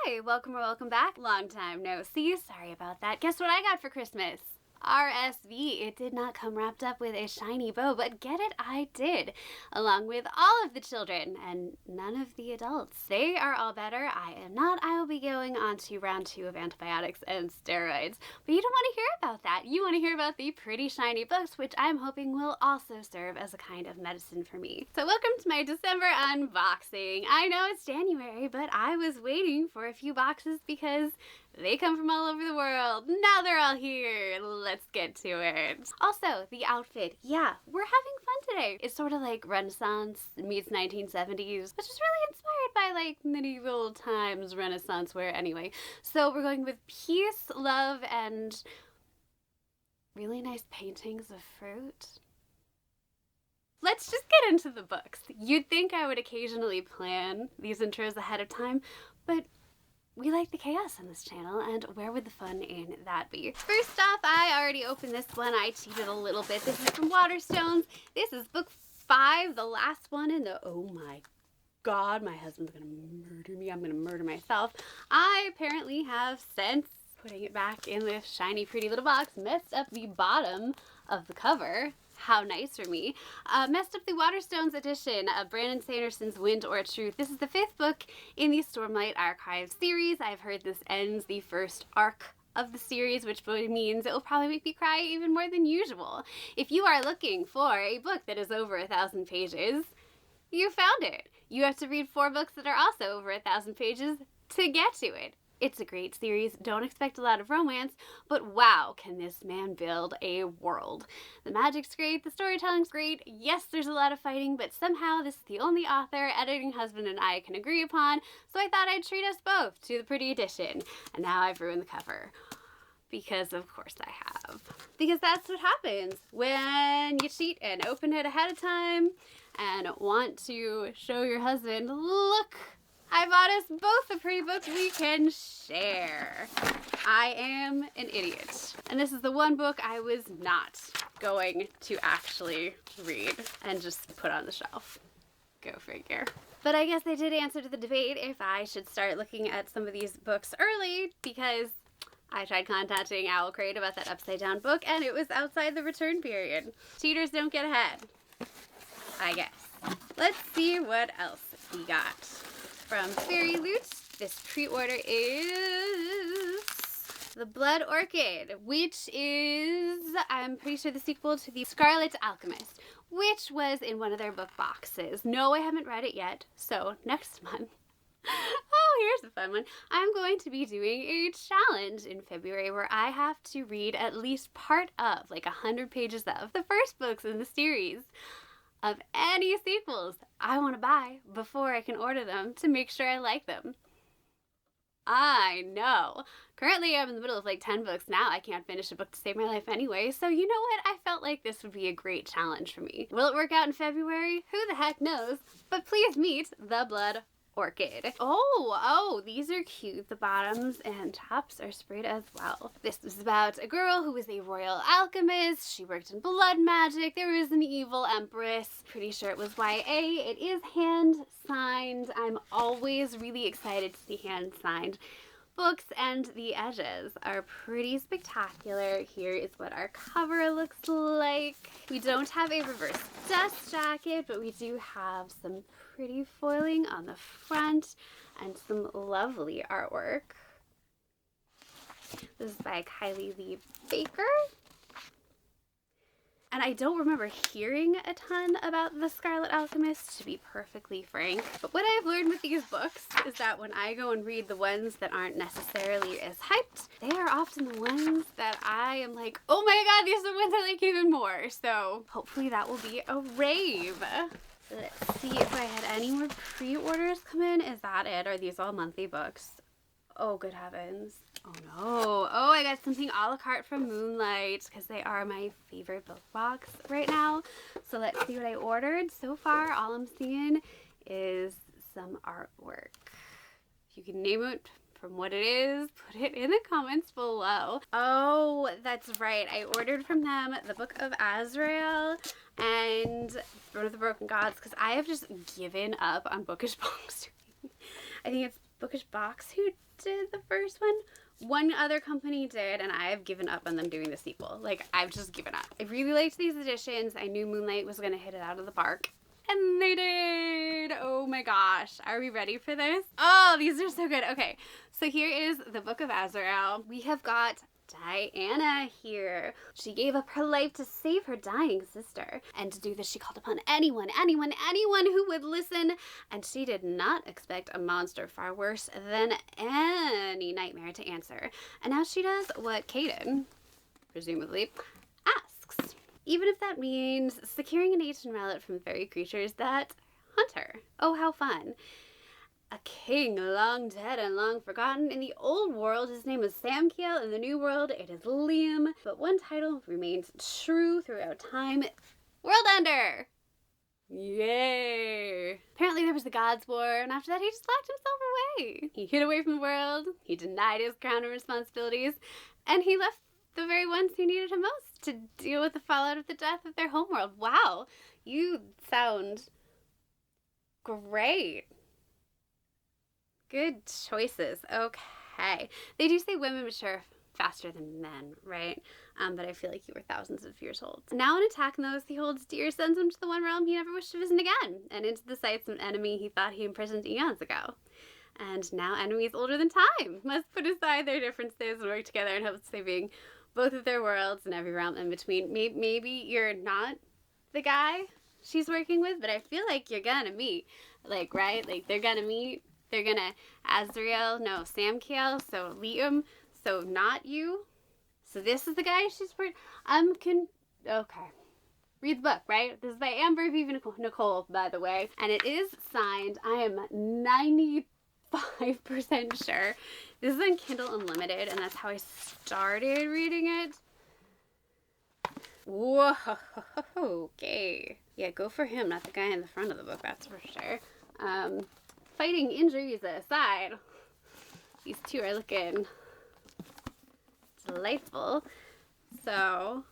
Hi, welcome or welcome back. Long time no see. Sorry about that. Guess what I got for Christmas? RSV. It did not come wrapped up with a shiny bow, but get it, I did. Along with all of the children and none of the adults. They are all better. I am not. I will be going on to round 2 of antibiotics and steroids. But you don't want to hear about that. You want to hear about the pretty shiny books, which I'm hoping will also serve as a kind of medicine for me. So welcome to my December unboxing. I know it's January, but I was waiting for a few boxes because they come from all over the world. Now they're all here. Let's get to it. Also, the outfit. Yeah, we're having fun today. It's sort of like Renaissance meets 1970s, which is really inspired by like medieval times Renaissance wear anyway. So we're going with peace, love, and really nice paintings of fruit. Let's just get into the books. You'd think I would occasionally plan these intros ahead of time, but we like the chaos on this channel, and where would the fun in that be? First off, I already opened this one. I cheated a little bit. This is from Waterstones. This is book 5, the last one in the, oh my god, my husband's gonna murder me. I'm gonna murder myself. I apparently have, since putting it back in this shiny pretty little box, messed up the bottom of the cover. How nice for me. Messed up the Waterstones edition of Brandon Sanderson's Wind or Truth. This is the 5th book in the Stormlight Archives series. I've heard this ends the first arc of the series, which means it will probably make me cry even more than usual. If you are looking for a book that is over 1,000 pages, you found it. You have to read 4 books that are also over 1,000 pages to get to it. It's a great series. Don't expect a lot of romance, but wow, can this man build a world. The magic's great, the storytelling's great. Yes, there's a lot of fighting, but somehow this is the only author editing husband and I can agree upon, so I thought I'd treat us both to the pretty edition. And now I've ruined the cover. Because of course I have. Because that's what happens when you cheat and open it ahead of time and want to show your husband, look, I bought us both a pretty book we can share. I am an idiot. And this is the one book I was not going to actually read and just put on the shelf. Go figure. But I guess I did answer to the debate if I should start looking at some of these books early, because I tried contacting Owlcrate about that upside down book and it was outside the return period. Cheaters don't get ahead, I guess. Let's see what else we got. From Fairyloot, this pre-order is the Blood Orchid, which is, I'm pretty sure, the sequel to the Scarlet Alchemist, which was in one of their book boxes. No, I haven't read it yet, so next month. Oh, here's a fun one. I'm going to be doing a challenge in February where I have to read at least part of, like 100 pages of, the first books in the series of any sequels I want to buy before I can order them to make sure I like them. I know. Currently I'm in the middle of like 10 books now. I can't finish a book to save my life anyway, so you know what? I felt like this would be a great challenge for me. Will it work out in February? Who the heck knows? But please meet the Blood Orchid. Oh, these are cute. The bottoms and tops are sprayed as well. This is about a girl who was a royal alchemist. She worked in blood magic. There was an evil empress. Pretty sure it was YA. It is hand signed. I'm always really excited to see hand signed books, and the edges are pretty spectacular. Here is what our cover looks like. We don't have a reverse dust jacket, but we do have some pretty foiling on the front and some lovely artwork. This is by Kylie Lee Baker. And I don't remember hearing a ton about the Scarlet Alchemist, to be perfectly frank. But what I've learned with these books is that when I go and read the ones that aren't necessarily as hyped, they are often the ones that I am like, oh my god, these are the ones I like even more. So hopefully that will be a rave. Let's see if I had any more pre-orders come in. Is that it? Are these all monthly books? Oh, good heavens. Oh no. Oh, I got something a la carte from Moonlight because they are my favorite book box right now. So let's see what I ordered. So far, all I'm seeing is some artwork. If you can name it from what it is, put it in the comments below. Oh, that's right. I ordered from them the Book of Azrael and Throne of the Broken Gods because I have just given up on Bookish Box. I think it's Bookish Box who did the first one. One other company did, and I have given up on them doing the sequel. Like, I've just given up. I really liked these editions. I knew Moonlight was going to hit it out of the park. And they did! Oh my gosh. Are we ready for this? Oh, these are so good. Okay, so here is the Book of Azrael. We have got Diana here. She gave up her life to save her dying sister. And to do this, she called upon anyone who would listen. And she did not expect a monster far worse than any nightmare to answer. And now she does what Caden, presumably, asks. Even if that means securing an ancient relic from fairy creatures that hunt her. Oh, how fun. A king long dead and long forgotten. In the old world, his name is Samkiel. In the new world, it is Liam. But one title remains true throughout time. World Ender! Yay! Apparently there was the Gods' War, and after that he just locked himself away. He hid away from the world, he denied his crown and responsibilities, and he left the very ones who needed him most to deal with the fallout of the death of their homeworld. Wow, you sound great. Good choices. Okay. They do say women mature faster than men, right? But I feel like you were thousands of years old. Now in Attack on Those He Holds Dear sends him to the one realm he never wished to visit again, and into the sights of an enemy he thought he imprisoned eons ago. And now enemies older than time must put aside their differences and work together in hopes of saving both of their worlds and every realm in between. Maybe you're not the guy she's working with, but I feel like you're gonna meet. Like, right? Like, they're gonna meet. They're gonna Azrael, no, Samkiel, so Liam, so not you. So this is the guy she's working. Okay. Read the book, right? This is by Amber Viva Nicole, by the way. And it is signed, I am 95% sure. This is on Kindle Unlimited, and that's how I started reading it. Whoa, okay. Yeah, go for him, not the guy in the front of the book, that's for sure. Fighting injuries aside, these two are looking delightful. So,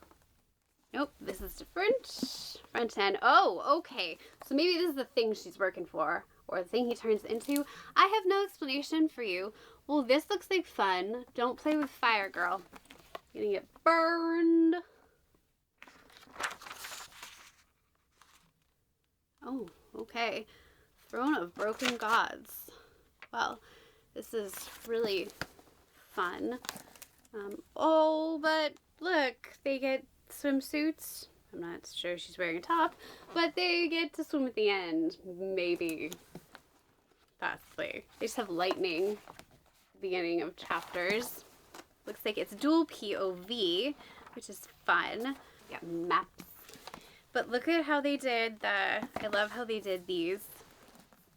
nope, this is different. Front end. Oh, okay. So maybe this is the thing she's working for, or the thing he turns into. I have no explanation for you. Well, this looks like fun. Don't play with fire, girl. You're gonna get burned. Oh, okay. Throne of Broken Gods. Well, this is really fun. Oh, but look, they get swimsuits. I'm not sure she's wearing a top, but they get to swim at the end. Maybe. Possibly. They just have lightning at the beginning of chapters. Looks like it's dual POV, which is fun. Yeah, maps. But look at how they did I love how they did these.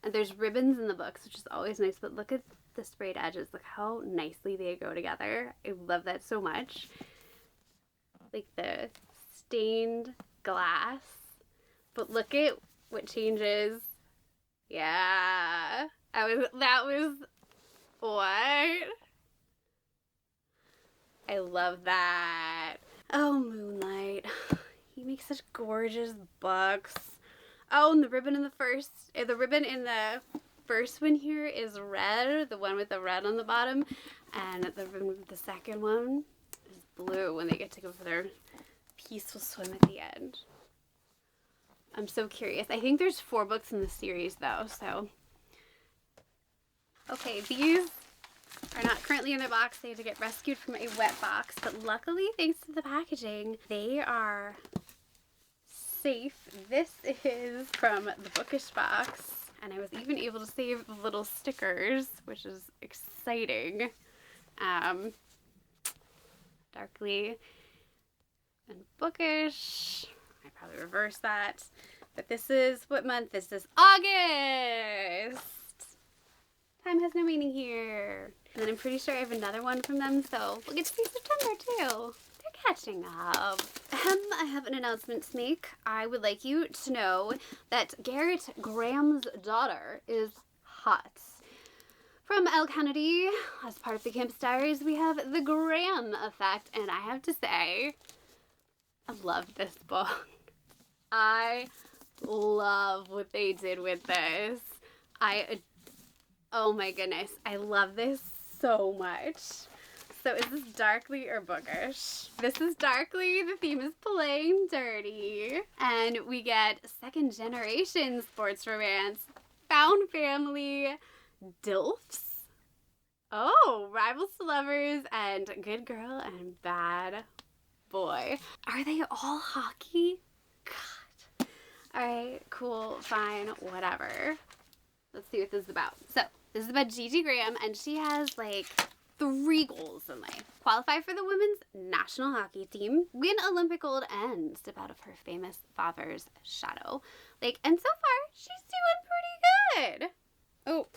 And there's ribbons in the books, which is always nice, but look at the sprayed edges. Look how nicely they go together. I love that so much. Like the stained glass. But look at what changes. Yeah. That was what? I love that. Oh, Moonlight. He makes such gorgeous books. Oh, and the ribbon in the first one here is red, the one with the red on the bottom, and the ribbon with the second one is blue when they get to go for their peaceful swim at the end. I'm so curious. I think there's 4 books in the series though, so. Okay, these are not currently in their box. They had to get rescued from a wet box, but luckily, thanks to the packaging, they are safe. This is from the Bookish Box, and I was even able to save little stickers, which is exciting. Darkly and Bookish. I probably reversed that. But this is, what month? This is August! Time has no meaning here. And then I'm pretty sure I have another one from them, so we'll get to see September too. They're catching up. I have an announcement to make. I would like you to know that Garrett Graham's daughter is hot. From Elle Kennedy, as part of the Camp Diaries, we have The Graham Effect, and I have to say, I love this book. I love what they did with this. Oh my goodness, I love this so much. So is this darkly or bookish? This is darkly. The theme is plain dirty. And we get second generation sports romance, found family, DILFs. Oh, rivals to lovers, and good girl and bad boy. Are they all hockey? God. Alright, cool, fine, whatever. Let's see what this is about. So, this is about Gigi Graham, and she has like 3 goals in life. Qualify for the women's national hockey team, win Olympic gold, and step out of her famous father's shadow. Like, and so far, she's doing pretty good. Oh,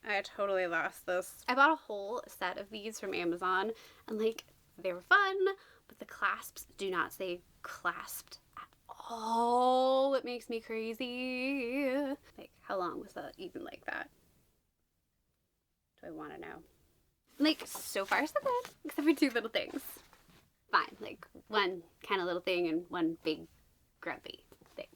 I totally lost this. I bought a whole set of these from Amazon, and like, they were fun, but the clasps do not say clasped at all. It makes me crazy. Like, how long was that even like that? Do I want to know? Like, so far so good, except for 2 little things. Fine, like one kind of little thing and one big grumpy thing.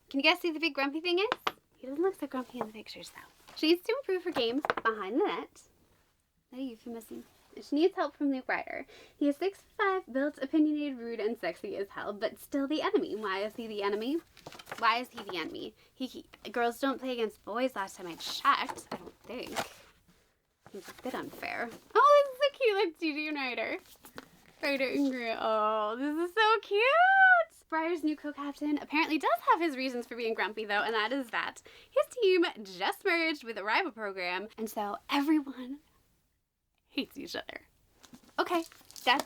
Can you guys see the big grumpy thing is? He doesn't look so grumpy in the pictures though. She needs to improve her game behind the net. Is that a euphemism? She needs help from Luke Ryder. He is 6'5", built, opinionated, rude, and sexy as hell, but still the enemy. Why is he the enemy? Why is he the enemy? Girls don't play against boys last time I checked, I don't think. It's a bit unfair. Oh, this is so cute. Like Gigi and Ryder. Ryder and Grant. Oh, this is so cute. Briar's new co-captain apparently does have his reasons for being grumpy, though, and that is that his team just merged with a rival program, and so everyone hates each other. Okay, that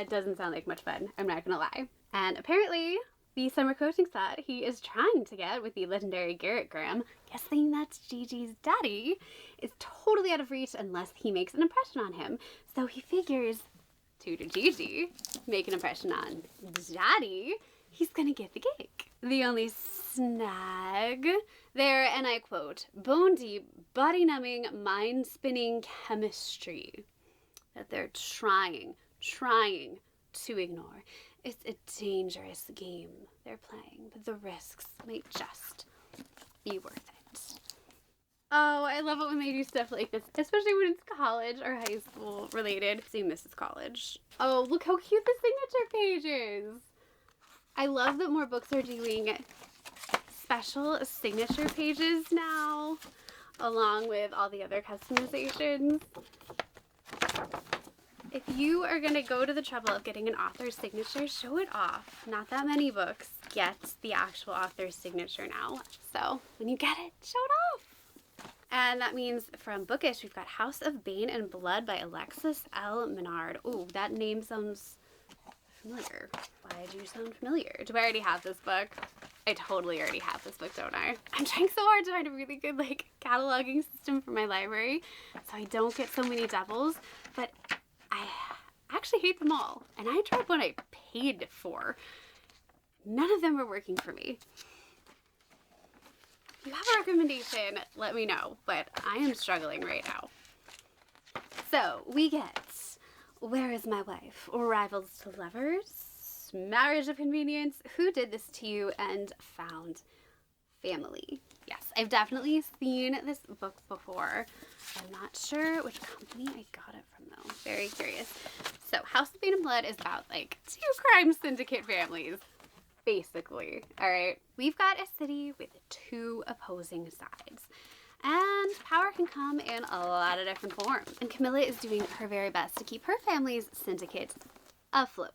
doesn't sound like much fun. I'm not gonna lie. And apparently, the summer coaching spot he is trying to get with the legendary Garrett Graham, guessing that's Gigi's daddy, is totally out of reach unless he makes an impression on him. So he figures to Gigi, make an impression on daddy, he's gonna get the gig. The only snag there, and I quote, bone deep, body numbing, mind spinning chemistry that they're trying to ignore. It's a dangerous game they're playing, but the risks might just be worth it. Oh, I love it when they do stuff like this, especially when it's college or high school related. See, Mrs. College. Oh, look how cute the signature page is. I love that more books are doing special signature pages now, along with all the other customizations. If you are going to go to the trouble of getting an author's signature, show it off. Not that many books get the actual author's signature now. So when you get it, show it off. And that means from Bookish, we've got House of Bane and Blood by Alexis L. Menard. Ooh, that name sounds familiar. Why do you sound familiar? Do I already have this book? I totally already have this book, don't I? I'm trying so hard to find a really good cataloging system for my library so I don't get so many doubles, but I actually hate them all. And I tried what I paid for. None of them were working for me. If you have a recommendation, let me know, but I am struggling right now. So we get Where Is My Wife? Rivals to Lovers, Marriage of Convenience, Who Did This to You, and Found Family. Yes, I've definitely seen this book before. I'm not sure which company I got it from though. Very curious. So House of Bane and Blood is about 2 crime syndicate families. Basically, alright? We've got a city with 2 opposing sides. And power can come in a lot of different forms. And Camilla is doing her very best to keep her family's syndicate afloat.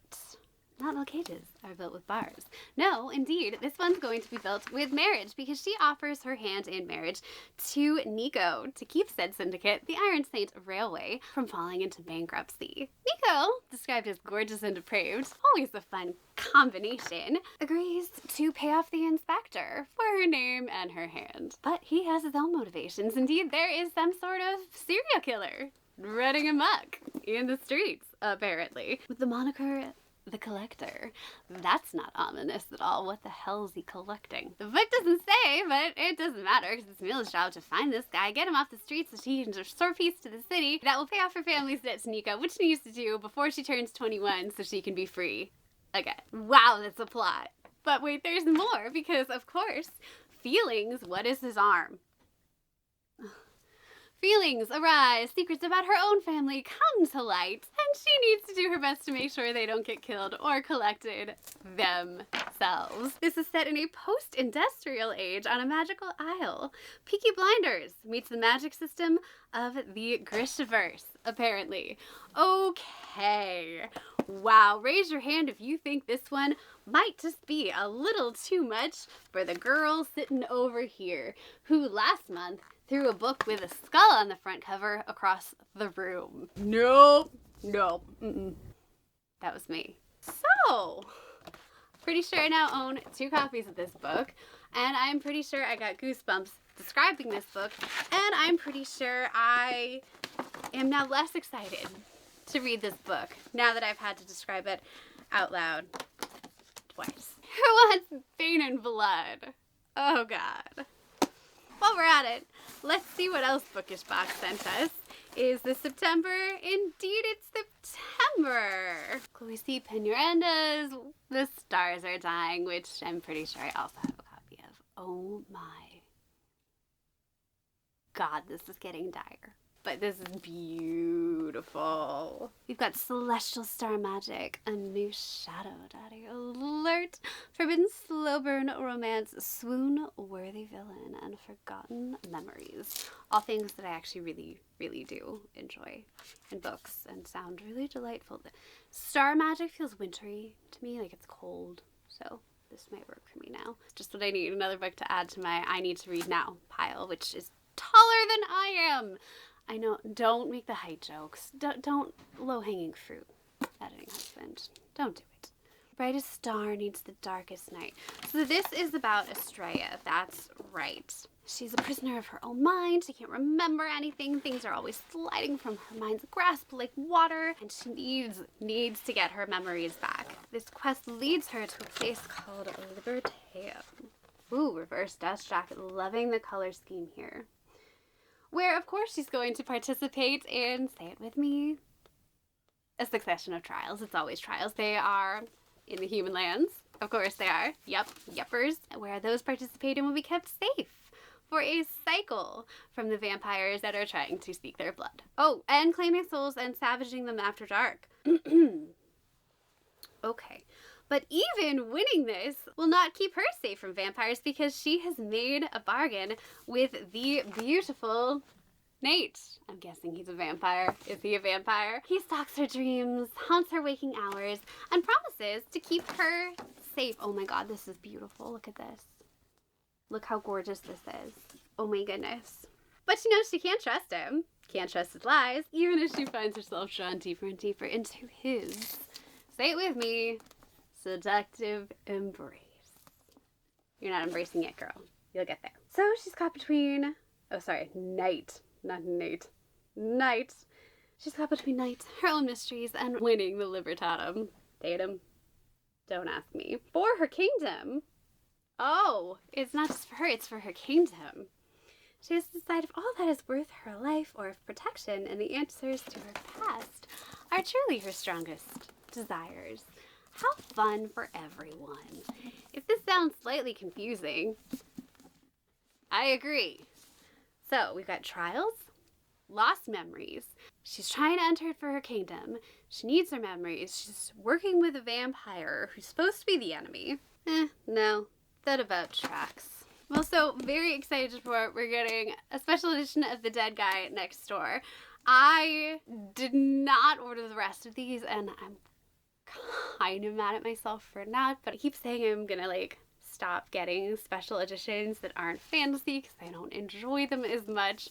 Not all cages are built with bars. No, indeed, this one's going to be built with marriage because she offers her hand in marriage to Nico to keep said syndicate, the Iron Saint Railway, from falling into bankruptcy. Nico, described as gorgeous and depraved, always a fun combination, agrees to pay off the inspector for her name and her hand. But he has his own motivations. Indeed, there is some sort of serial killer running amok in the streets, apparently, with the moniker The Collector. That's not ominous at all. What the hell is he collecting? The book doesn't say, but it doesn't matter because it's Mila's job to find this guy, get him off the streets so she can restore peace to the city. That will pay off her family's debt to Nico, which she needs to do before she turns 21 so she can be free again. Wow, that's a plot. But wait, there's more because, of course, feelings, what is his arm? Ugh. Feelings arise, secrets about her own family come to light, and she needs to do her best to make sure they don't get killed or collected themselves. This is set in a post-industrial age on a magical isle. Peaky Blinders meets the magic system of the Grishaverse, apparently. Okay. Wow, raise your hand if you think this one might just be a little too much for the girl sitting over here, who last month threw a book with a skull on the front cover across the room. Nope. That was me. So, pretty sure I now own 2 copies of this book, and I'm pretty sure I got goosebumps describing this book, and I'm pretty sure I am now less excited to read this book now that I've had to describe it out loud twice. Who wants Bane and Blood? Oh God. While we're at it, let's see what else Bookish Box sent us. Is this September? Indeed, it's September. Khaleesi Penurenda's The Stars Are Dying, which I'm pretty sure I also have a copy of. Oh my God, this is getting dire. But this is beautiful. We've got Celestial Star Magic, a new Shadow Daddy alert, Forbidden Slow Burn Romance, Swoon-worthy Villain, and Forgotten Memories. All things that I actually really do enjoy in books and sound really delightful. Star Magic feels wintry to me, like it's cold, so this might work for me now. Just what I need, another book to add to my I need to read now pile, which is taller than I am. I know, don't make the height jokes. Don't low-hanging fruit, editing husband. Don't do it. Brightest star needs the darkest night. So this is about Estrella, that's right. She's a prisoner of her own mind. She can't remember anything. Things are always sliding from her mind's grasp like water, and she needs to get her memories back. This quest leads her to a place called Libertaeum. Ooh, reverse dust jacket. Loving the color scheme here. Where, of course, she's going to participate in, say it with me, a succession of trials. It's always trials. They are in the human lands. Of course they are. Yep, yuppers. Where those participating will be kept safe for a cycle from the vampires that are trying to seek their blood. Oh, and claiming souls and savaging them after dark. Okay. But even winning this will not keep her safe from vampires because she has made a bargain with the beautiful Nate. I'm guessing he's a vampire. Is he a vampire? He stalks her dreams, haunts her waking hours, and promises to keep her safe. Oh my God, this is beautiful. Look at this. Look how gorgeous this is. Oh my goodness. But she knows she can't trust him. Can't trust his lies, even as she finds herself drawn deeper and deeper into his, say it with me, seductive embrace. You're not embracing it, girl. You'll get there. So she's caught between, Night, not Nate. Night. She's caught between Night, her own mysteries, and winning the Libertatum. Datum. Don't ask me. For her kingdom. Oh, it's not just for her, it's for her kingdom. She has to decide if all that is worth her life or if protection and the answers to her past are truly her strongest desires. How fun for everyone. If this sounds slightly confusing, I agree. So we've got trials, lost memories. She's trying to enter it for her kingdom. She needs her memories. She's working with a vampire who's supposed to be the enemy. No, that about tracks. I'm also very excited for we're getting a special edition of The Dead Guy Next Door. I did not order the rest of these, and I'm kind of mad at myself for not, but I keep saying I'm gonna stop getting special editions that aren't fantasy because I don't enjoy them as much.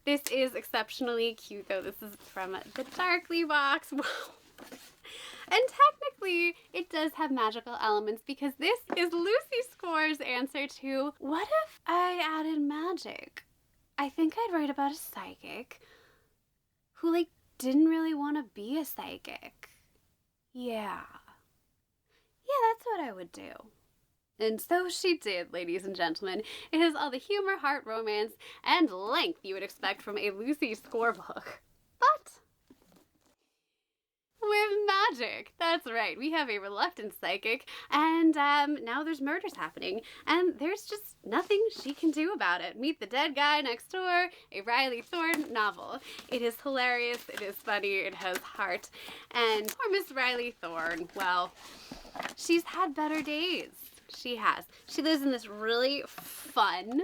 This is exceptionally cute though. This is from the Darkly box. Wow. And technically it does have magical elements because this is Lucy Score's answer to what if I added magic? I think I'd write about a psychic who didn't really want to be a psychic. Yeah, that's what I would do. And so she did, ladies and gentlemen. It has all the humor, heart, romance, and length you would expect from a Lucy Score book. But with magic. That's right, we have a reluctant psychic, and now there's murders happening, and there's just nothing she can do about it. Meet the Dead Guy Next Door, a Riley Thorne novel. It is hilarious, it is funny, it has heart, and poor Miss Riley Thorne, well, she's had better days. She has. She lives in this really fun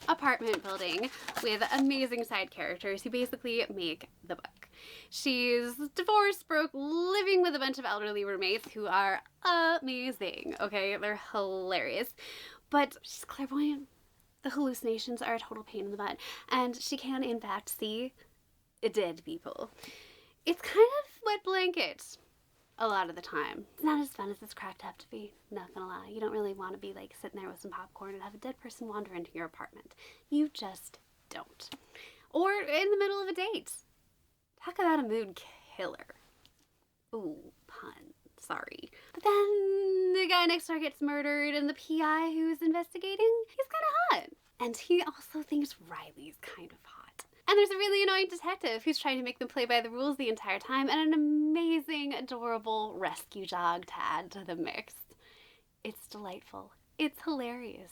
apartment building with amazing side characters who basically make the book. She's divorced, broke, living with a bunch of elderly roommates who are amazing, okay? They're hilarious. But she's clairvoyant. The hallucinations are a total pain in the butt, and she can, in fact, see dead people. It's kind of wet blanket a lot of the time. It's not as fun as it's cracked up to be, not gonna lie. You don't really want to be like sitting there with some popcorn and have a dead person wander into your apartment. You just don't. Or in the middle of a date. Talk about a mood killer. Ooh, pun. Sorry. But then the guy next door gets murdered and the PI who's investigating, he's kind of hot. And he also thinks Riley's kind of hot. And there's a really annoying detective who's trying to make them play by the rules the entire time, and an amazing, adorable rescue dog to add to the mix. It's delightful. It's hilarious.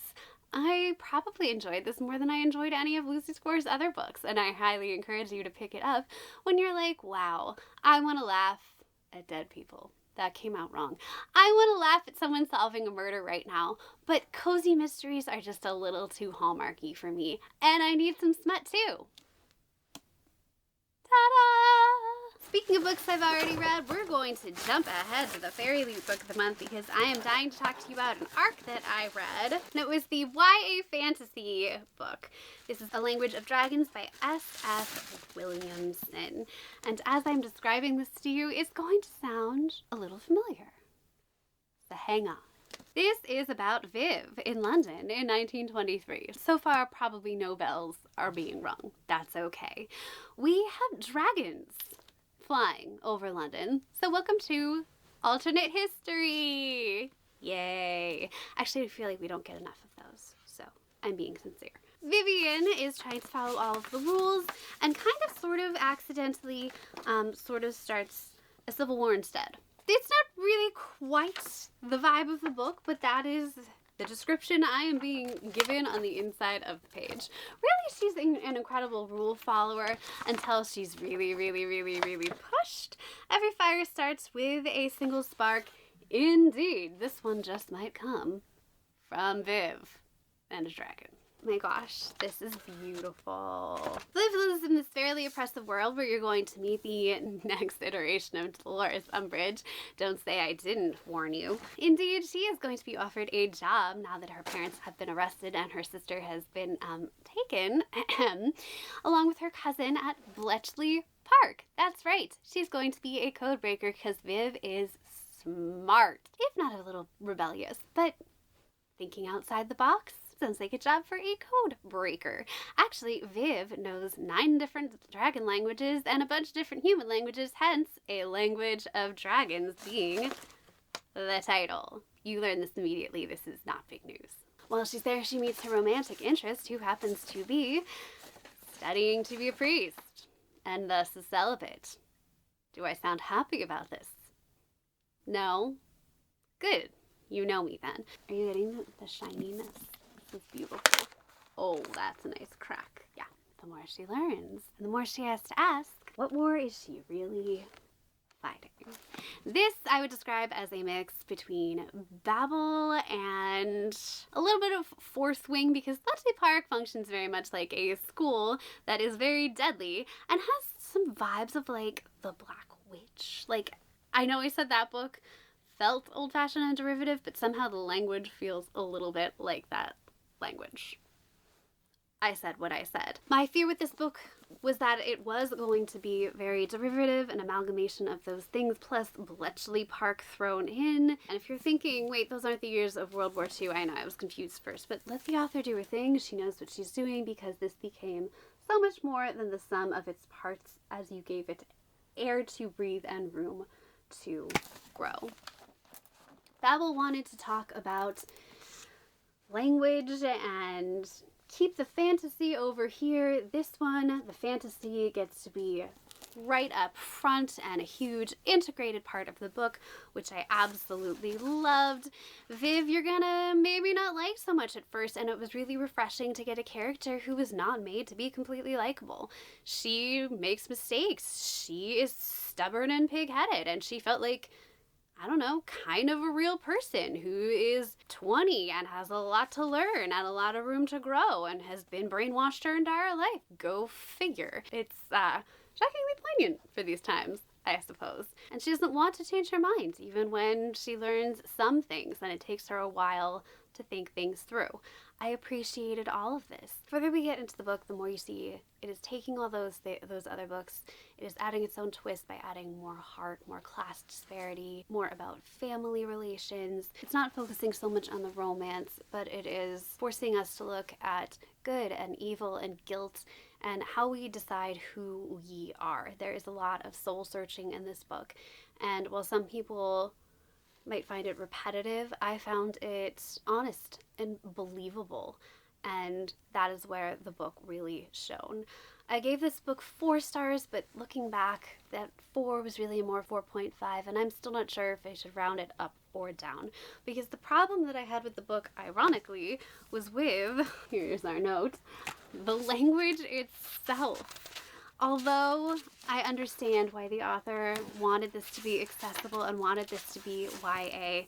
I probably enjoyed this more than I enjoyed any of Lucy Score's other books, and I highly encourage you to pick it up when you're like, wow, I want to laugh at dead people. That came out wrong. I want to laugh at someone solving a murder right now, but cozy mysteries are just a little too hallmarky for me, and I need some smut too. Ta-da! Speaking of books I've already read, we're going to jump ahead to the Fairyloot Book of the Month because I am dying to talk to you about an arc that I read. And it was the YA fantasy book. This is A Language of Dragons by S.F. Williamson. And as I'm describing this to you, it's going to sound a little familiar. So hang on. This is about Viv in London in 1923. So far, probably no bells are being rung. That's okay. We have dragons flying over London. So welcome to alternate history. Yay. Actually, I feel like we don't get enough of those. So I'm being sincere. Vivian is trying to follow all of the rules and kind of sort of accidentally sort of starts a civil war instead. It's not really quite the vibe of the book, but that is the description I am being given on the inside of the page. Really, she's an incredible rule follower until she's really pushed. Every fire starts with a single spark. Indeed, this one just might come from Viv and a dragon. My gosh, this is beautiful. Viv lives in this fairly oppressive world where you're going to meet the next iteration of Dolores Umbridge. Don't say I didn't warn you. Indeed, she is going to be offered a job now that her parents have been arrested and her sister has been taken, along with her cousin at Bletchley Park. That's right, she's going to be a code breaker because Viv is smart, if not a little rebellious, but thinking outside the box. Sounds like a job for a code breaker. Actually, Viv knows 9 different dragon languages and a bunch of different human languages, hence A Language of Dragons being the title. You learn this immediately. This is not big news. While she's there, she meets her romantic interest, who happens to be studying to be a priest and thus a celibate. Do I sound happy about this? No? Good. You know me then. Are you getting the shininess? This is beautiful. Oh, that's a nice crack. Yeah. The more she learns, and the more she has to ask, what war is she really fighting? This I would describe as a mix between Babel and a little bit of Fourth Wing, because Bletchley Park functions very much like a school that is very deadly and has some vibes of like The Black Witch. Like, I know I said that book felt old-fashioned and derivative, but somehow the language feels a little bit like that language. I said what I said. My fear with this book was that it was going to be very derivative, an amalgamation of those things, plus Bletchley Park thrown in. And if you're thinking, wait, those aren't the years of World War II, I know, I was confused first, but let the author do her thing. She knows what she's doing, because this became so much more than the sum of its parts as you gave it air to breathe and room to grow. Babel wanted to talk about language and keep the fantasy over here. This one, the fantasy gets to be right up front and a huge integrated part of the book, which I absolutely loved. Viv, you're gonna maybe not like so much at first, and it was really refreshing to get a character who was not made to be completely likable. She makes mistakes. She is stubborn and pig-headed, and she felt like, I don't know, kind of a real person who is 20 and has a lot to learn and a lot of room to grow and has been brainwashed her entire life. Go figure. It's shockingly poignant for these times, I suppose. And she doesn't want to change her mind, even when she learns some things, and it takes her a while to think things through. I appreciated all of this. The further we get into the book, the more you see it is taking all those other books, it is adding its own twist by adding more heart, more class disparity, more about family relations. It's not focusing so much on the romance, but it is forcing us to look at good and evil and guilt and how we decide who we are. There is a lot of soul searching in this book, and while some people might find it repetitive, I found it honest and believable, and that is where the book really shone. I gave this book 4 stars, but looking back, that 4 was really more 4.5, and I'm still not sure if I should round it up or down, because the problem that I had with the book, ironically, was with, here's our note, the language itself. Although I understand why the author wanted this to be accessible and wanted this to be YA,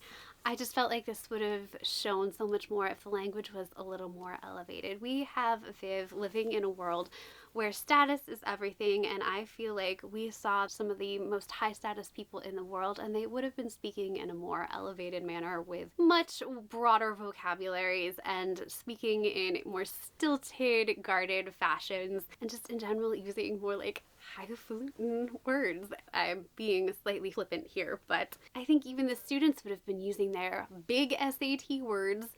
I just felt like this would have shown so much more if the language was a little more elevated. We have Viv living in a world where status is everything, and I feel like we saw some of the most high status people in the world, and they would have been speaking in a more elevated manner with much broader vocabularies and speaking in more stilted, guarded fashions, and just in general using more like highfalutin words. I'm being slightly flippant here, but I think even the students would have been using their big SAT words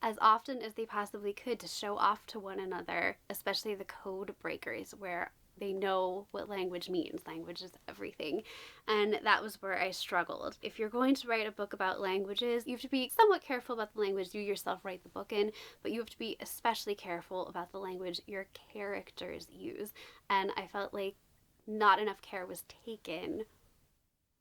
as often as they possibly could to show off to one another, especially the code breakers where they know what language means. Language is everything. And that was where I struggled. If you're going to write a book about languages, you have to be somewhat careful about the language you yourself write the book in, but you have to be especially careful about the language your characters use. And I felt like not enough care was taken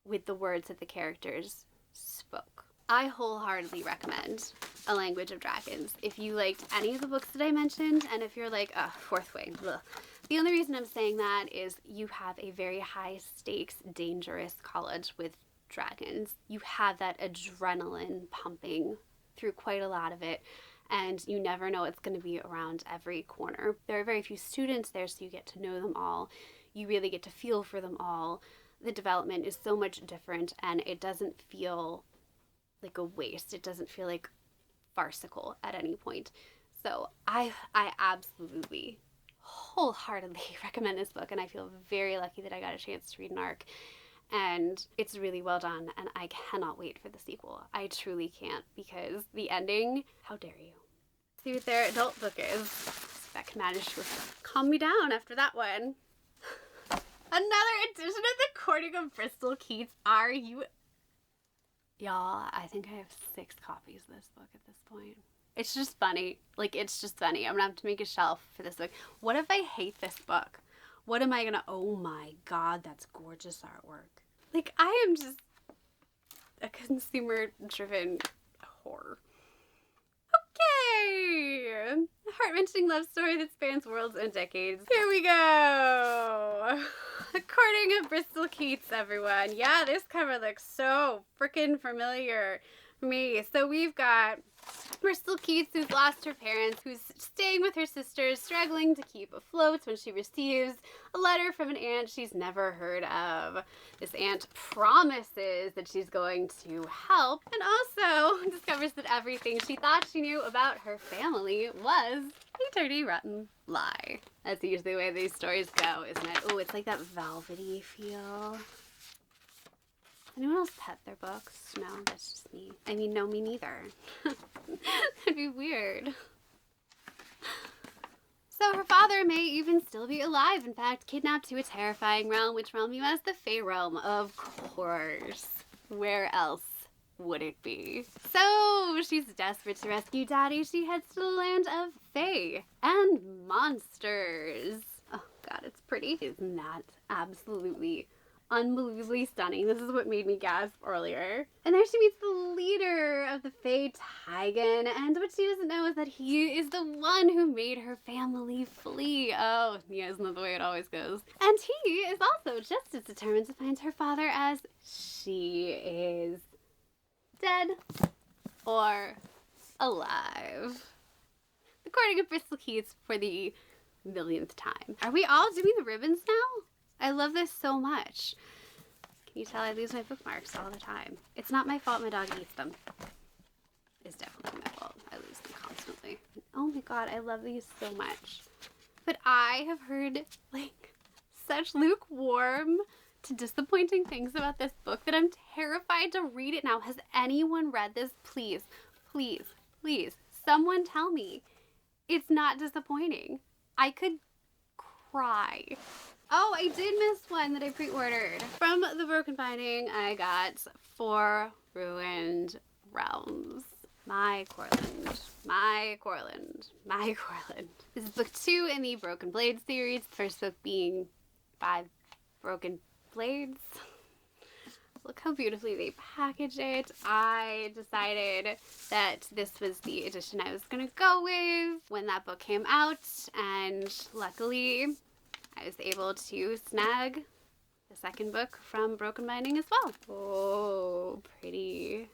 with the words that the characters spoke. I wholeheartedly recommend A Language of Dragons if you liked any of the books that I mentioned, and if you're like, Fourth Wing, ugh. The only reason I'm saying that is you have a very high stakes, dangerous college with dragons. You have that adrenaline pumping through quite a lot of it, and you never know what's going to be around every corner. There are very few students there, so you get to know them all. You really get to feel for them all. The development is so much different, and it doesn't feel like a waste. It doesn't feel like farcical at any point. So I absolutely wholeheartedly recommend this book, and I feel very lucky that I got a chance to read an arc, and it's really well done, and I cannot wait for the sequel. I truly can't, because the ending, how dare you. See what their adult book is. Spec managed to calm me down after that one. Another edition of The Courting of Bristol Keats. Are you... Y'all, I think I have 6 copies of this book at this point. It's just funny. Like, it's just funny. I'm gonna have to make a shelf for this book. What if I hate this book? What am I gonna... Oh my god, that's gorgeous artwork. Like, I am just a consumer-driven whore. Okay! A heart-wrenching love story that spans worlds and decades. Here we go! The Courting of Bristol Keats, everyone. Yeah, this cover looks so freaking familiar for me. So we've got Bristol Keats, who's lost her parents, who's staying with her sisters, struggling to keep afloat when she receives a letter from an aunt she's never heard of. This aunt promises that she's going to help, and also discovers that everything she thought she knew about her family was a dirty, rotten lie. That's usually the way these stories go, isn't it? Oh, it's like that velvety feel. Anyone else pet their books? No, that's just me. I mean, no, me neither. That'd be weird. So her father may even still be alive, in fact, kidnapped to a terrifying realm, which realm he was? The Fae realm, of course. Where else would it be? So she's desperate to rescue Daddy. She heads to the land of Fae and monsters. Oh, God, it's pretty. Isn't that absolutely unbelievably stunning? This is what made me gasp earlier. And there she meets the leader of the Fae Tigan, and what she doesn't know is that he is the one who made her family flee. Oh, yeah, isn't that the way it always goes? And he is also just as determined to find her father as she is. Dead or alive. The courting of Bristol Keats for the millionth time. Are we all doing the ribbons now? I love this so much. Can you tell I lose my bookmarks all the time? It's not my fault my dog eats them. It's definitely my fault. I lose them constantly. Oh my god, I love these so much. But I have heard like such lukewarm to disappointing things about this book that I'm terrified to read it now. Has anyone read this? Please, please, please, someone tell me it's not disappointing. I could cry. Oh, I did miss one that I pre-ordered. From the Broken Binding, I got 4 Ruined Realms. My Corland, my Corland, my Corland. This is book 2 in the Broken Blade series. The first book being 5 Broken Blades. Look how beautifully they package it. I decided that this was the edition I was gonna go with when that book came out, and luckily I was able to snag the second book from Broken Binding as well. Oh, pretty.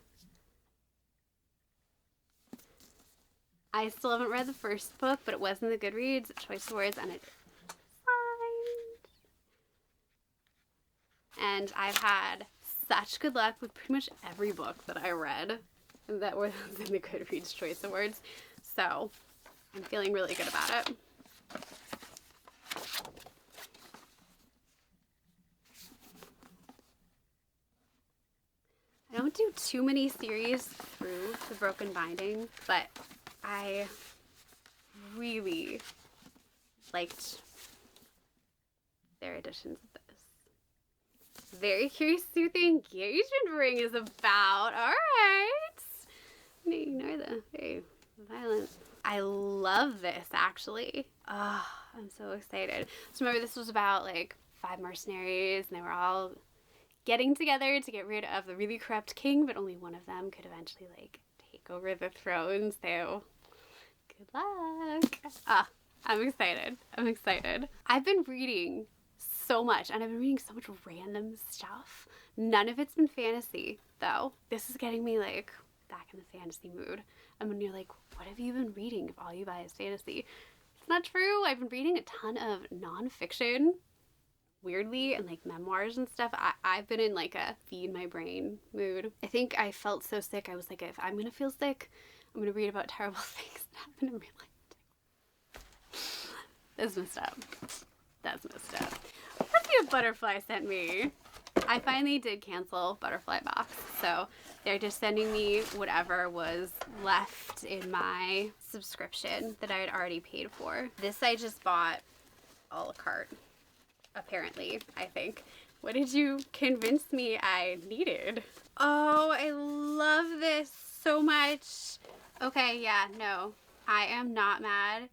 I still haven't read the first book, but it was in the Goodreads Choice Awards, and it's signed. And I've had such good luck with pretty much every book that I read that was in the Goodreads Choice Awards. So I'm feeling really good about it. I don't do too many series through the Broken Binding, but I really liked their editions of this. Very curious to see what the engagement ring is about. Alright. I'm gonna ignore the very violence. I love this, actually. Oh, I'm so excited. So remember, this was about like 5 mercenaries, and they were all getting together to get rid of the really corrupt king, but only one of them could eventually like take over the throne. So good luck. Ah, I'm excited. I'm excited. I've been reading so much, and I've been reading so much random stuff. None of it's been fantasy, though. This is getting me like back in the fantasy mood. And when you're like, what have you been reading if all you buy is fantasy? It's not true. I've been reading a ton of nonfiction, weirdly, and like memoirs and stuff. I've been in like a feed my brain mood. I think I felt so sick. I was like, if I'm gonna feel sick, I'm gonna read about terrible things that happen in real life. That's messed up. That's messed up. Let's see what Butterfly sent me. I finally did cancel Butterfly Box, so they're just sending me whatever was left in my subscription that I had already paid for. This I just bought a la carte, apparently, I think. What did you convince me I needed? Oh, I love this so much. Okay, yeah, no, I am not mad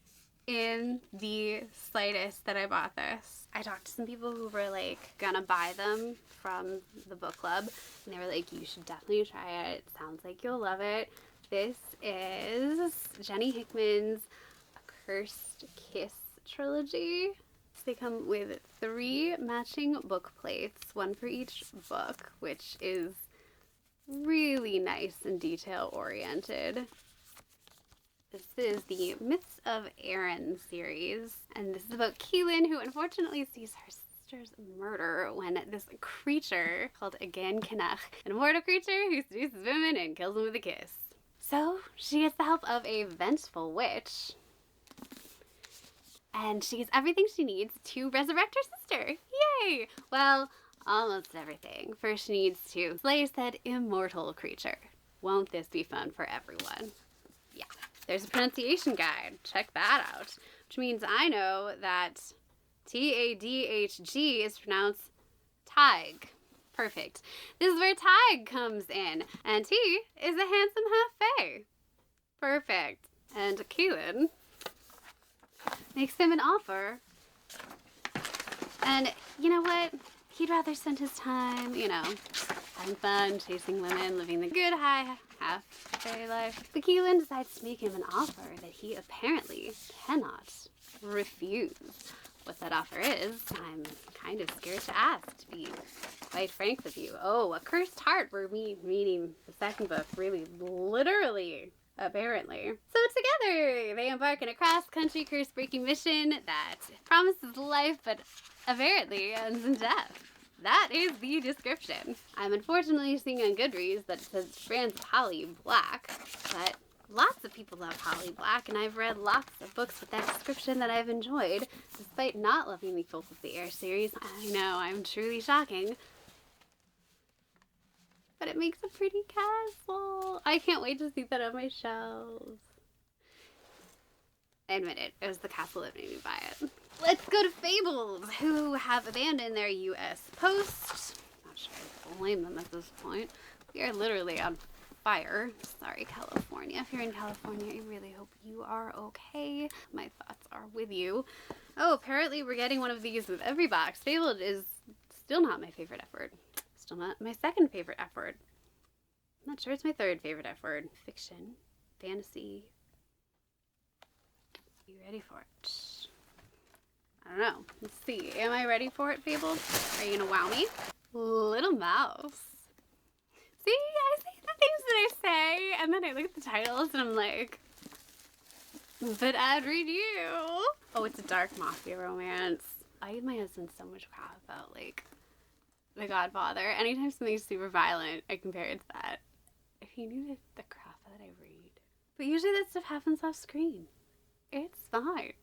in the slightest that I bought this. I talked to some people who were like gonna buy them from the book club, and they were like, you should definitely try it. It sounds like you'll love it. This is Jenny Hickman's A Cursed Kiss trilogy. They come with 3 matching book plates, 1 for each book, which is really nice and detail oriented. This is the Myths of Erin series, and this is about Keelan, who unfortunately sees her sister's murder when this creature called a Gankenach, an immortal creature who seduces women and kills them with a kiss. So she gets the help of a vengeful witch, and she gets everything she needs to resurrect her sister. Yay! Well, almost everything. First she needs to slay said immortal creature. Won't this be fun for everyone? Yeah. There's a pronunciation guide. Check that out. Which means I know that T-A-D-H-G is pronounced Tig. Perfect. This is where Tig comes in. And he is a handsome half-fae. Perfect. And Keelan makes him an offer And you know what? He'd rather spend his time, you know, having fun, chasing women, living the good high half fairy life. But Keelan decides to make him an offer that he apparently cannot refuse. What that offer is, I'm kind of scared to ask, to be quite frank with you. Oh, a cursed heart, we're reading the second book, really, literally, apparently. So together, they embark on a cross-country curse-breaking mission that promises life, but apparently ends in death. That is the description. I'm unfortunately seeing on Goodreads that it says brands of Holly Black, but lots of people love Holly Black, and I've read lots of books with that description that I've enjoyed, despite not loving the Folk of the Air series. I know, I'm truly shocking. But it makes a pretty castle. I can't wait to see that on my shelves. I admit it was the castle that made me buy it. Let's go to Fabled, who have abandoned their US post. Not sure I blame them at this point. We are literally on fire. Sorry, California. If you're in California, I really hope you are okay. My thoughts are with you. Oh, apparently we're getting one of these with every box. Fabled is still not my favorite F word. Still not my second favorite F word. I'm not sure it's my third favorite F word. Fiction, fantasy. Are you ready for it? I don't know. Let's see. Am I ready for it, Fabled? Are you gonna wow me? Little mouse. See, I say the things that I say, and then I look at the titles and I'm like, but I'd read you. Oh, it's a dark mafia romance. I give my husband so much crap about, like, The Godfather. Anytime something's super violent, I compare it to that. If you knew the crap that I read. But usually that stuff happens off screen. It's fine.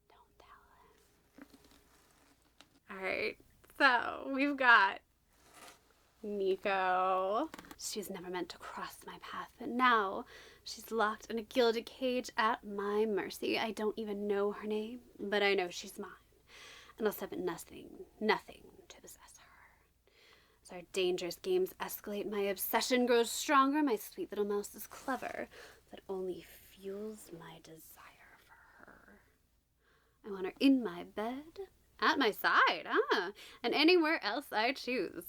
Don't tell him. Alright, so we've got Nico. She was never meant to cross my path, but now she's locked in a gilded cage at my mercy. I don't even know her name, but I know she's mine. And I'll submit nothing to possess her. As our dangerous games escalate, my obsession grows stronger. My sweet little mouse is clever, but only fuels my desire for her. I want her in my bed, at my side, and anywhere else I choose.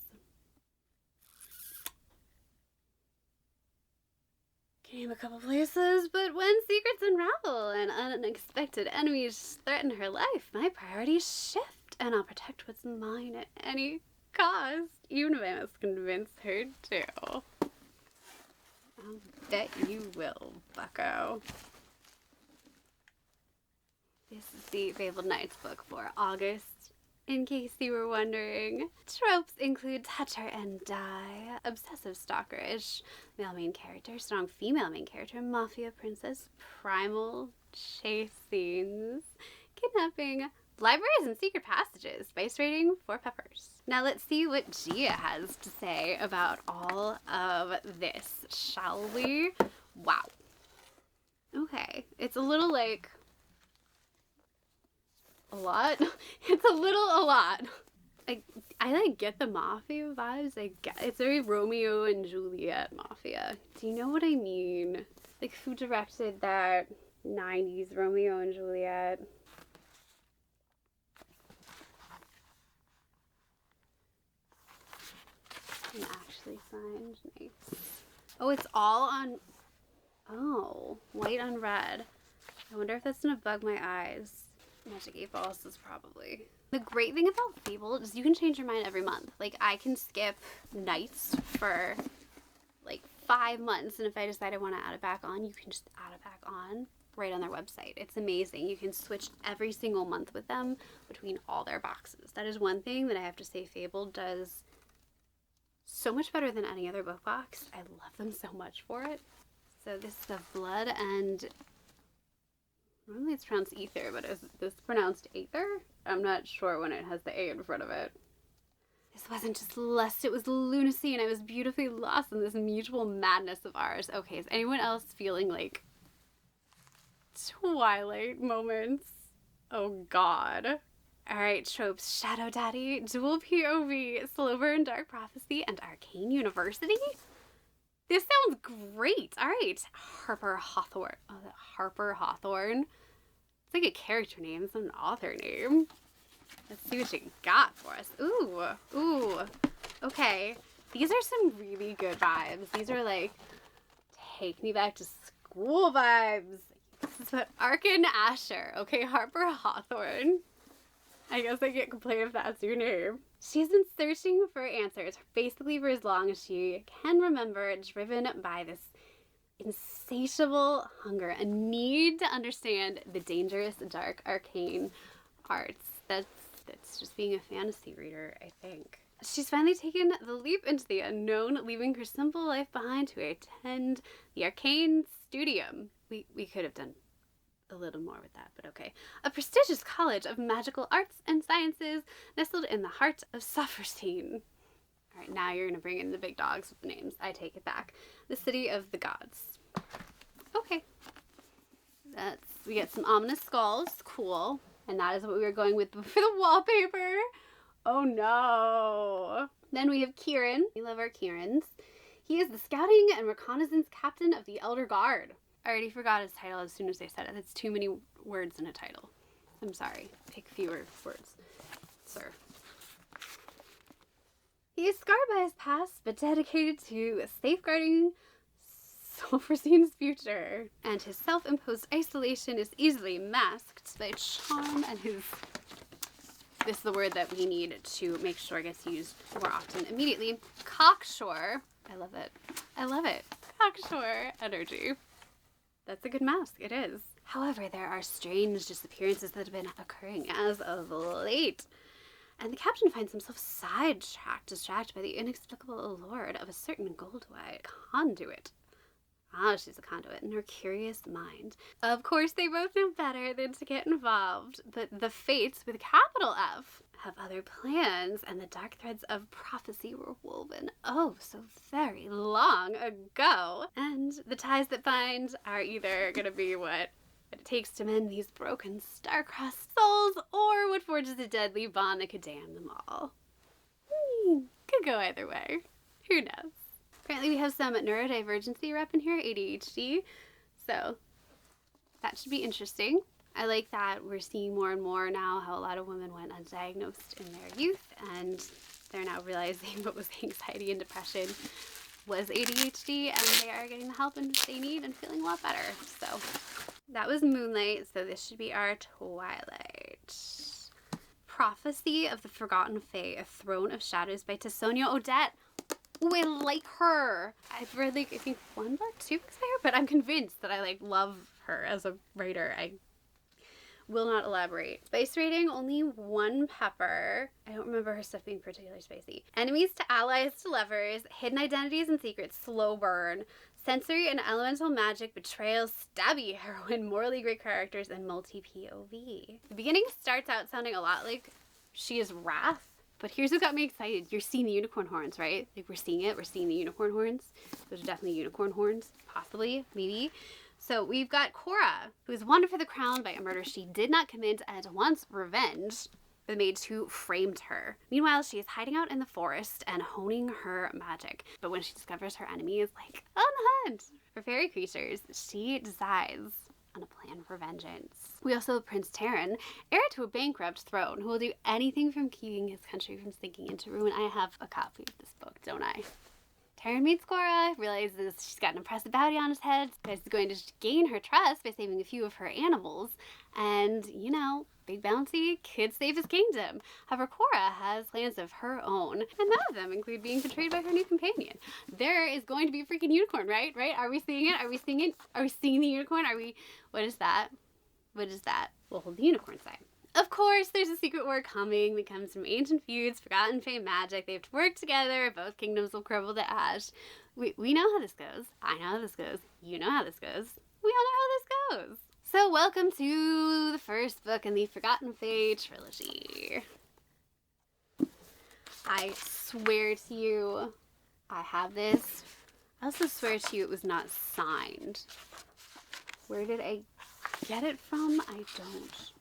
Can name a couple places, but when secrets unravel and unexpected enemies threaten her life, my priorities shift, and I'll protect what's mine at any cost, even if I must convince her to. I'll bet you will, bucko. This is the Fabled Nights book for August, in case you were wondering. Tropes include touch her and die, obsessive stalkerish, male main character, strong female main character, mafia princess, primal chase scenes, kidnapping, libraries and secret passages, spice rating 4 peppers. Now let's see what Gia has to say about all of this, shall we? Wow. Okay, it's a little like a lot. It's a lot. I like get the mafia vibes. It's very Romeo and Juliet mafia. Do you know what I mean? Like, who directed that 90s Romeo and Juliet? And actually signed. Nice. Oh, it's all on. Oh, white on red. I wonder if that's gonna bug my eyes. Magic 8 Balls is probably. The great thing about Fabled is you can change your mind every month. Like, I can skip nights for like 5 months, and if I decide I want to add it back on, you can just add it back on right on their website. It's amazing. You can switch every single month with them between all their boxes. That is one thing that I have to say Fabled does so much better than any other book box. I love them so much for it. So this is the Blood and normally it's pronounced ether, but is this pronounced aether? I'm not sure when it has the A in front of it. This wasn't just lust, it was lunacy, and I was beautifully lost in this mutual madness of ours. Okay, is anyone else feeling like Twilight moments? Oh god. Alright, tropes. Shadow Daddy, dual POV, Slow and Dark Prophecy, and Arcane University? This sounds great. Alright. Harper Hawthorne. Oh, Harper Hawthorne. It's like a character name. It's not an author name. Let's see what you got for us. Ooh, ooh. Okay. These are some really good vibes. These are like, take me back to school vibes. This is what Arkin Asher. Okay, Harper Hawthorne. I guess I can't complain if that's your name. She's been searching for answers basically for as long as she can remember, driven by this insatiable hunger, a need to understand the dangerous, dark, arcane arts. That's just being a fantasy reader, I think. She's finally taken the leap into the unknown, leaving her simple life behind to attend the arcane studium. We could have done a little more with that, but okay. A prestigious college of magical arts and sciences nestled in the heart of Sufferstein. All right, now you're going to bring in the big dogs with the names. I take it back. The city of the gods. Okay. We get some ominous skulls. Cool. And that is what we were going with for the wallpaper. Oh no. Then we have Kieran. We love our Kierans. He is the scouting and reconnaissance captain of the Elder Guard. I already forgot his title as soon as I said it. That's too many words in a title. I'm sorry. Pick fewer words, sir. He is scarred by his past, but dedicated to safeguarding Sulfurstein's future. And his self-imposed isolation is easily masked by charm and his... This is the word that we need to make sure gets used more often immediately. Cocksure. I love it. I love it. Cocksure energy. That's a good mask. It is. However, there are strange disappearances that have been occurring as of late. And the captain finds himself distracted by the inexplicable allure of a certain gold-white conduit. Ah, she's a conduit in her curious mind. Of course, they both know better than to get involved, but the Fates, with a capital F, have other plans, and the dark threads of prophecy were woven oh so very long ago. And the ties that bind are either going to be what it takes to mend these broken, star-crossed souls, or what forges a deadly bond that could damn them all. Could go either way. Who knows? Apparently we have some neurodivergency rep in here, ADHD, so that should be interesting. I like that we're seeing more and more now how a lot of women went undiagnosed in their youth, and they're now realizing what was anxiety and depression was ADHD, and they are getting the help they need and feeling a lot better. So that was Moonlight, so this should be our Twilight. Prophecy of the Forgotten Fae, A Throne of Shadows by Tassonia Odette. Ooh, I like her. I've read I think 1 book, 2 books by her, but I'm convinced that I love her as a writer. I will not elaborate. Spice rating, only 1 pepper. I don't remember her stuff being particularly spicy. Enemies to allies to lovers, hidden identities and secrets, slow burn, sensory and elemental magic, betrayal, stabby heroine, morally great characters, and multi-POV. The beginning starts out sounding a lot like She is Wrath. But here's what got me excited. You're seeing the unicorn horns, right? We're seeing it. We're seeing the unicorn horns. Those are definitely unicorn horns. Possibly. Maybe. So we've got Cora, who is wanted for the crown by a murder she did not commit and wants revenge for the maids who framed her. Meanwhile, she is hiding out in the forest and honing her magic. But when she discovers her enemy is on the hunt for fairy creatures, she decides on a plan for vengeance. We also have Prince Terran, heir to a bankrupt throne, who will do anything from keeping his country from sinking into ruin. I have a copy of this book, don't I? Terran meets Cora, realizes she's got an impressive bounty on his head, is going to gain her trust by saving a few of her animals, and, big bounty could save his kingdom. However, Cora has plans of her own, and none of them include being betrayed by her new companion. There is going to be a freaking unicorn, right? Are we seeing it? Are we seeing it? Are we seeing the unicorn? What is that? What is that? We'll hold the unicorn sign. Of course, there's a secret war coming that comes from ancient feuds, forgotten fame, magic. They have to work together. Both kingdoms will crumble to ash. We know how this goes. I know how this goes. You know how this goes. We all know how this goes. So welcome to the first book in the Forgotten Fae trilogy. I swear to you, I have this. I also swear to you it was not signed. Where did I get it from? I don't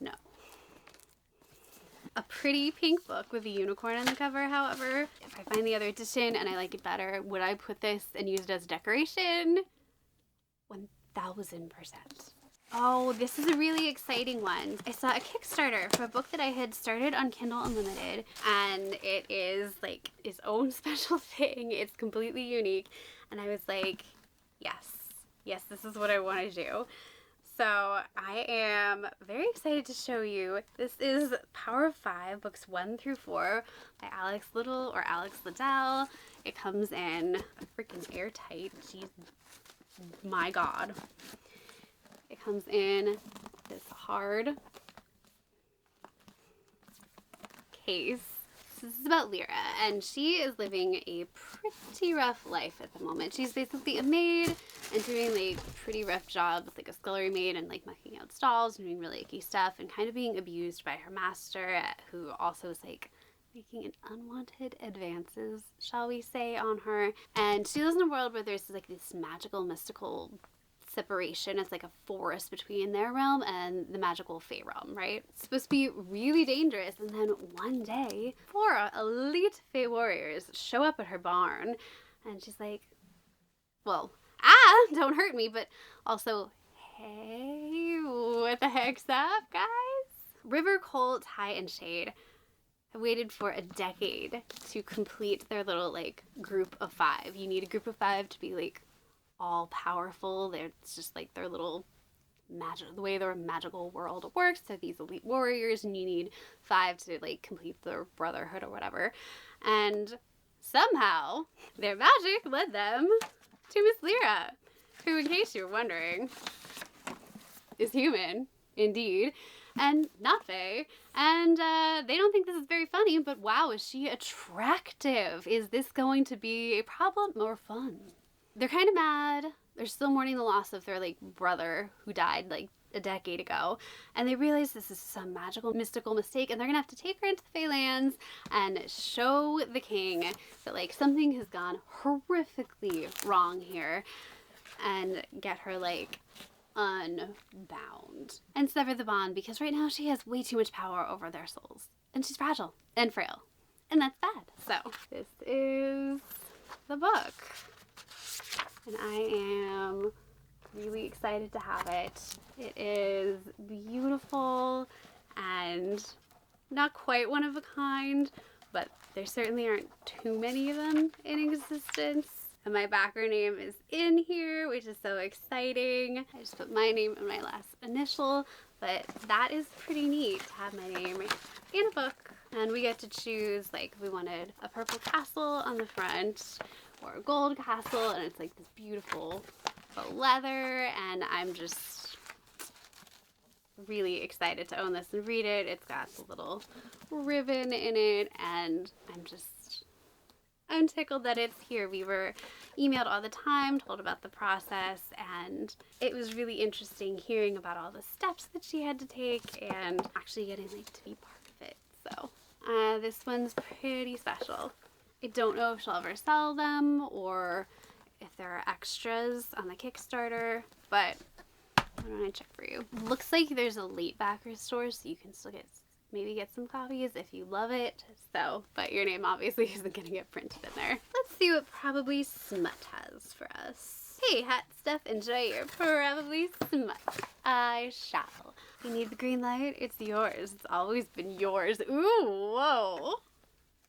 know. A pretty pink book with a unicorn on the cover, however. If I find the other edition and I like it better, would I put this and use it as decoration? 1000%. Oh, this is a really exciting one. I saw a Kickstarter for a book that I had started on Kindle Unlimited, and it is like its own special thing. It's completely unique. And I was like, yes, this is what I want to do. So I am very excited to show you. This is Power of 5, books 1 through 4 by Alex Little or Alex Liddell. It comes in a freaking airtight, geez, my God. It comes in this hard case. This is about Lyra, and she is living a pretty rough life at the moment. She's basically a maid and doing like pretty rough jobs, like a scullery maid and like mucking out stalls and doing really icky stuff and kind of being abused by her master, who also is like making unwanted advances, shall we say, on her. And she lives in a world where there's like this magical, mystical separation. It's like a forest between their realm and the magical Fae realm, right? It's supposed to be really dangerous, and then one day 4 elite Fae warriors show up at her barn, and she's like, well, don't hurt me, but also, hey, what the heck's up, guys? River, Colt, High, and Shade have waited for a decade to complete their little like group of 5. You need a group of 5 to be like all powerful. It's just like their little the way their magical world works. So these elite warriors, and you need 5 to like complete their brotherhood or whatever. And somehow their magic led them to Miss Lyra, who, in case you're wondering, is human indeed and not Fae. And they don't think this is very funny, but wow, is she attractive? Is this going to be a problem or fun? They're kind of mad. They're still mourning the loss of their like brother who died like a decade ago, and they realize this is some magical, mystical mistake, and they're gonna have to take her into the Faelands and show the king that like something has gone horrifically wrong here, and get her like unbound and sever the bond, because right now she has way too much power over their souls, and she's fragile and frail, and that's bad. So this is the book. And I am really excited to have it. It is beautiful and not quite one of a kind, but there certainly aren't too many of them in existence. And my backer name is in here, which is so exciting. I just put my name and my last initial, but that is pretty neat to have my name in a book. And we get to choose, like, we wanted a purple castle on the front or a gold castle, and it's like this beautiful faux leather, and I'm just really excited to own this and read it. It's got the little ribbon in it, and I'm tickled that it's here. We were emailed all the time, told about the process, and it was really interesting hearing about all the steps that she had to take and actually getting like to be part of it. So this one's pretty special. I don't know if she'll ever sell them or if there are extras on the Kickstarter, but why don't I check for you? Looks like there's a late backer store, so you can still maybe get some copies if you love it. So, but your name obviously isn't going to get printed in there. Let's see what Probably Smut has for us. Hey, hot stuff, enjoy your Probably Smut. I shall. You need the green light? It's yours. It's always been yours. Ooh, whoa.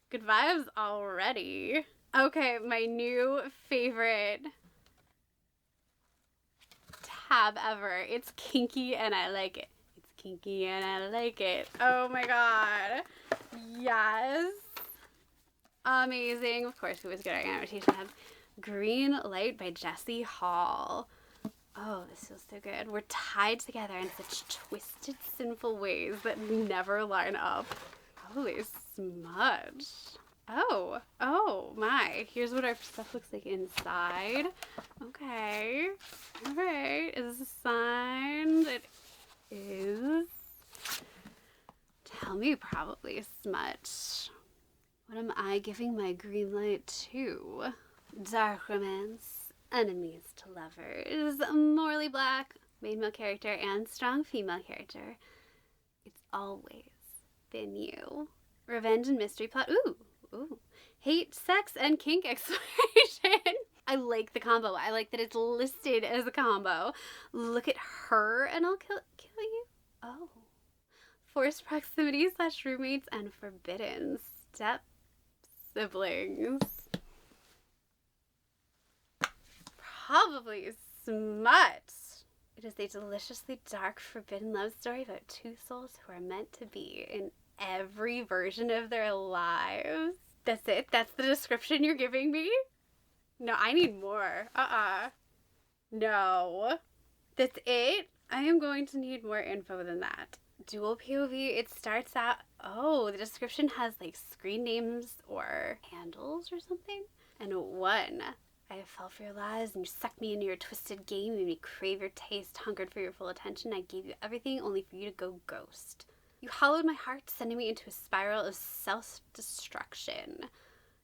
Good vibes already. Okay, my new favorite tab ever. It's kinky and I like it. It's kinky and I like it. Oh my god. Yes. Amazing. Of course, we always get our annotation tab. Green Light by Jessie Hall. Oh, this feels so good. We're tied together in such twisted, sinful ways that never line up. Holy smudge. Oh my. Here's what our stuff looks like inside. Okay. Alright. Is this signed? It is. Tell me Probably Smut. What am I giving my green light to? Dark romance, enemies to lovers, morally black, main male character, and strong female character. It's always been you. Revenge and mystery plot. Ooh. Hate, sex, and kink exploration. I like the combo. I like that it's listed as a combo. Look at her and I'll kill you. Oh. Forced proximity / roommates and forbidden step siblings. Probably Smut. It is a deliciously dark, forbidden love story about two souls who are meant to be in every version of their lives. That's it? That's the description you're giving me? No, I need more. No. That's it? I am going to need more info than that. Dual POV, it starts out, oh, the description has like screen names or handles or something. And 1, I fell for your lies and you sucked me into your twisted game, made me crave your taste, hungered for your full attention. I gave you everything only for you to go ghost. You hollowed my heart, sending me into a spiral of self-destruction.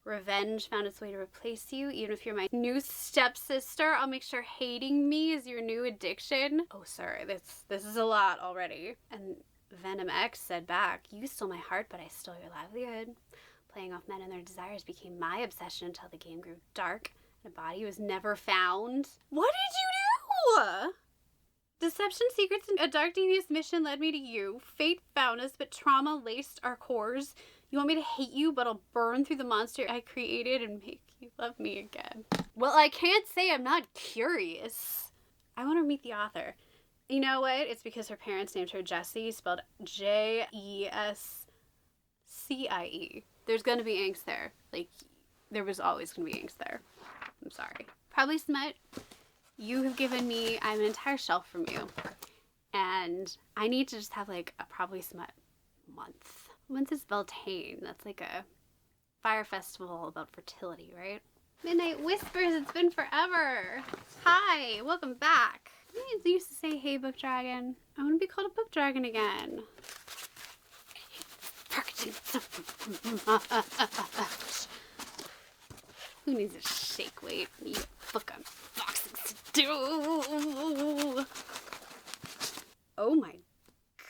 Revenge found its way to replace you. Even if you're my new stepsister, I'll make sure hating me is your new addiction. Oh, sir, this is a lot already. And Venom X said back, you stole my heart, but I stole your livelihood. Playing off men and their desires became my obsession until the game grew dark and a body was never found. What did you do? Deception, secrets, and a dark, devious mission led me to you. Fate found us, but trauma laced our cores. You want me to hate you, but I'll burn through the monster I created and make you love me again. Well, I can't say I'm not curious. I want to meet the author. You know what? It's because her parents named her Jessie, spelled Jescie. There's gonna be angst there. Like, there was always gonna be angst there. I'm sorry. Probably Smut. You have given me, I have an entire shelf from you. And I need to just have like a probably Smut month. When's is Beltane? That's like a fire festival about fertility, right? Midnight Whispers, it's been forever. Hi, welcome back. I used to say, hey, book dragon. I want to be called a book dragon again. Who needs a shake weight? You book unboxings to do. Oh my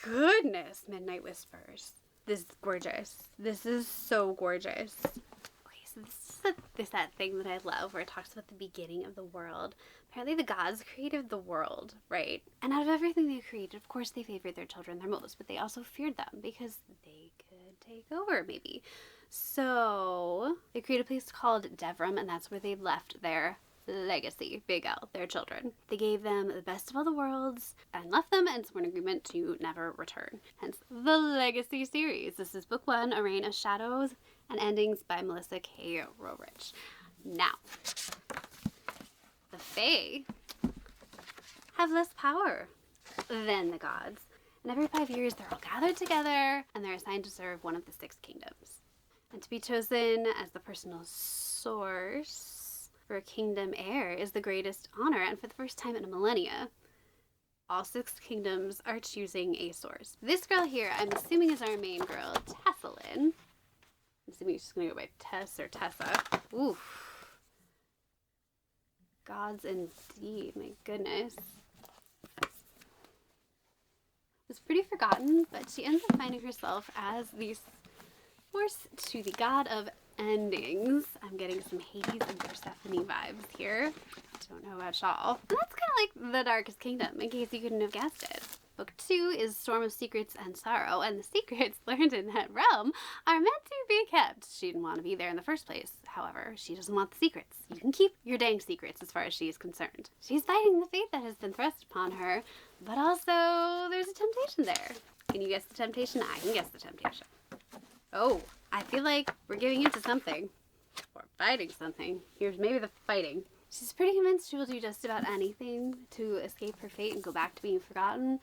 goodness, Midnight Whispers. This is gorgeous. This is so gorgeous. Okay, so this is that thing that I love where it talks about the beginning of the world. Apparently the gods created the world, right? And out of everything they created, of course they favored their children their most, but they also feared them because they could take over, maybe. So they created a place called Devrim, and that's where they left their legacy, Big L, their children. They gave them the best of all the worlds and left them and swore an agreement to never return. Hence the Legacy series. This is book 1, A Reign of Shadows and Endings by Melissa K. Roerich. Now, the Fae have less power than the gods. And every 5 years, they're all gathered together and they're assigned to serve one of the 6 kingdoms. And to be chosen as the personal source for a kingdom heir is the greatest honor, and for the first time in a millennia, all 6 kingdoms are choosing a source. This girl here, I'm assuming is our main girl, Tessalyn. I'm assuming she's gonna go by Tess or Tessa. Oof. Gods indeed, my goodness. Was pretty forgotten, but she ends up finding herself as the source to the god of endings. I'm getting some Hades and Persephone vibes here. Don't know about y'all. That's kind of like the Darkest Kingdom, in case you couldn't have guessed it. Book 2 is Storm of Secrets and Sorrow, and the secrets learned in that realm are meant to be kept. She didn't want to be there in the first place. However, she doesn't want the secrets. You can keep your dang secrets as far as she is concerned. She's fighting the fate that has been thrust upon her, but also there's a temptation there. Can you guess the temptation? I can guess the temptation. Oh, I feel like we're giving into something. Or fighting something. Here's maybe the fighting. She's pretty convinced she will do just about anything to escape her fate and go back to being forgotten.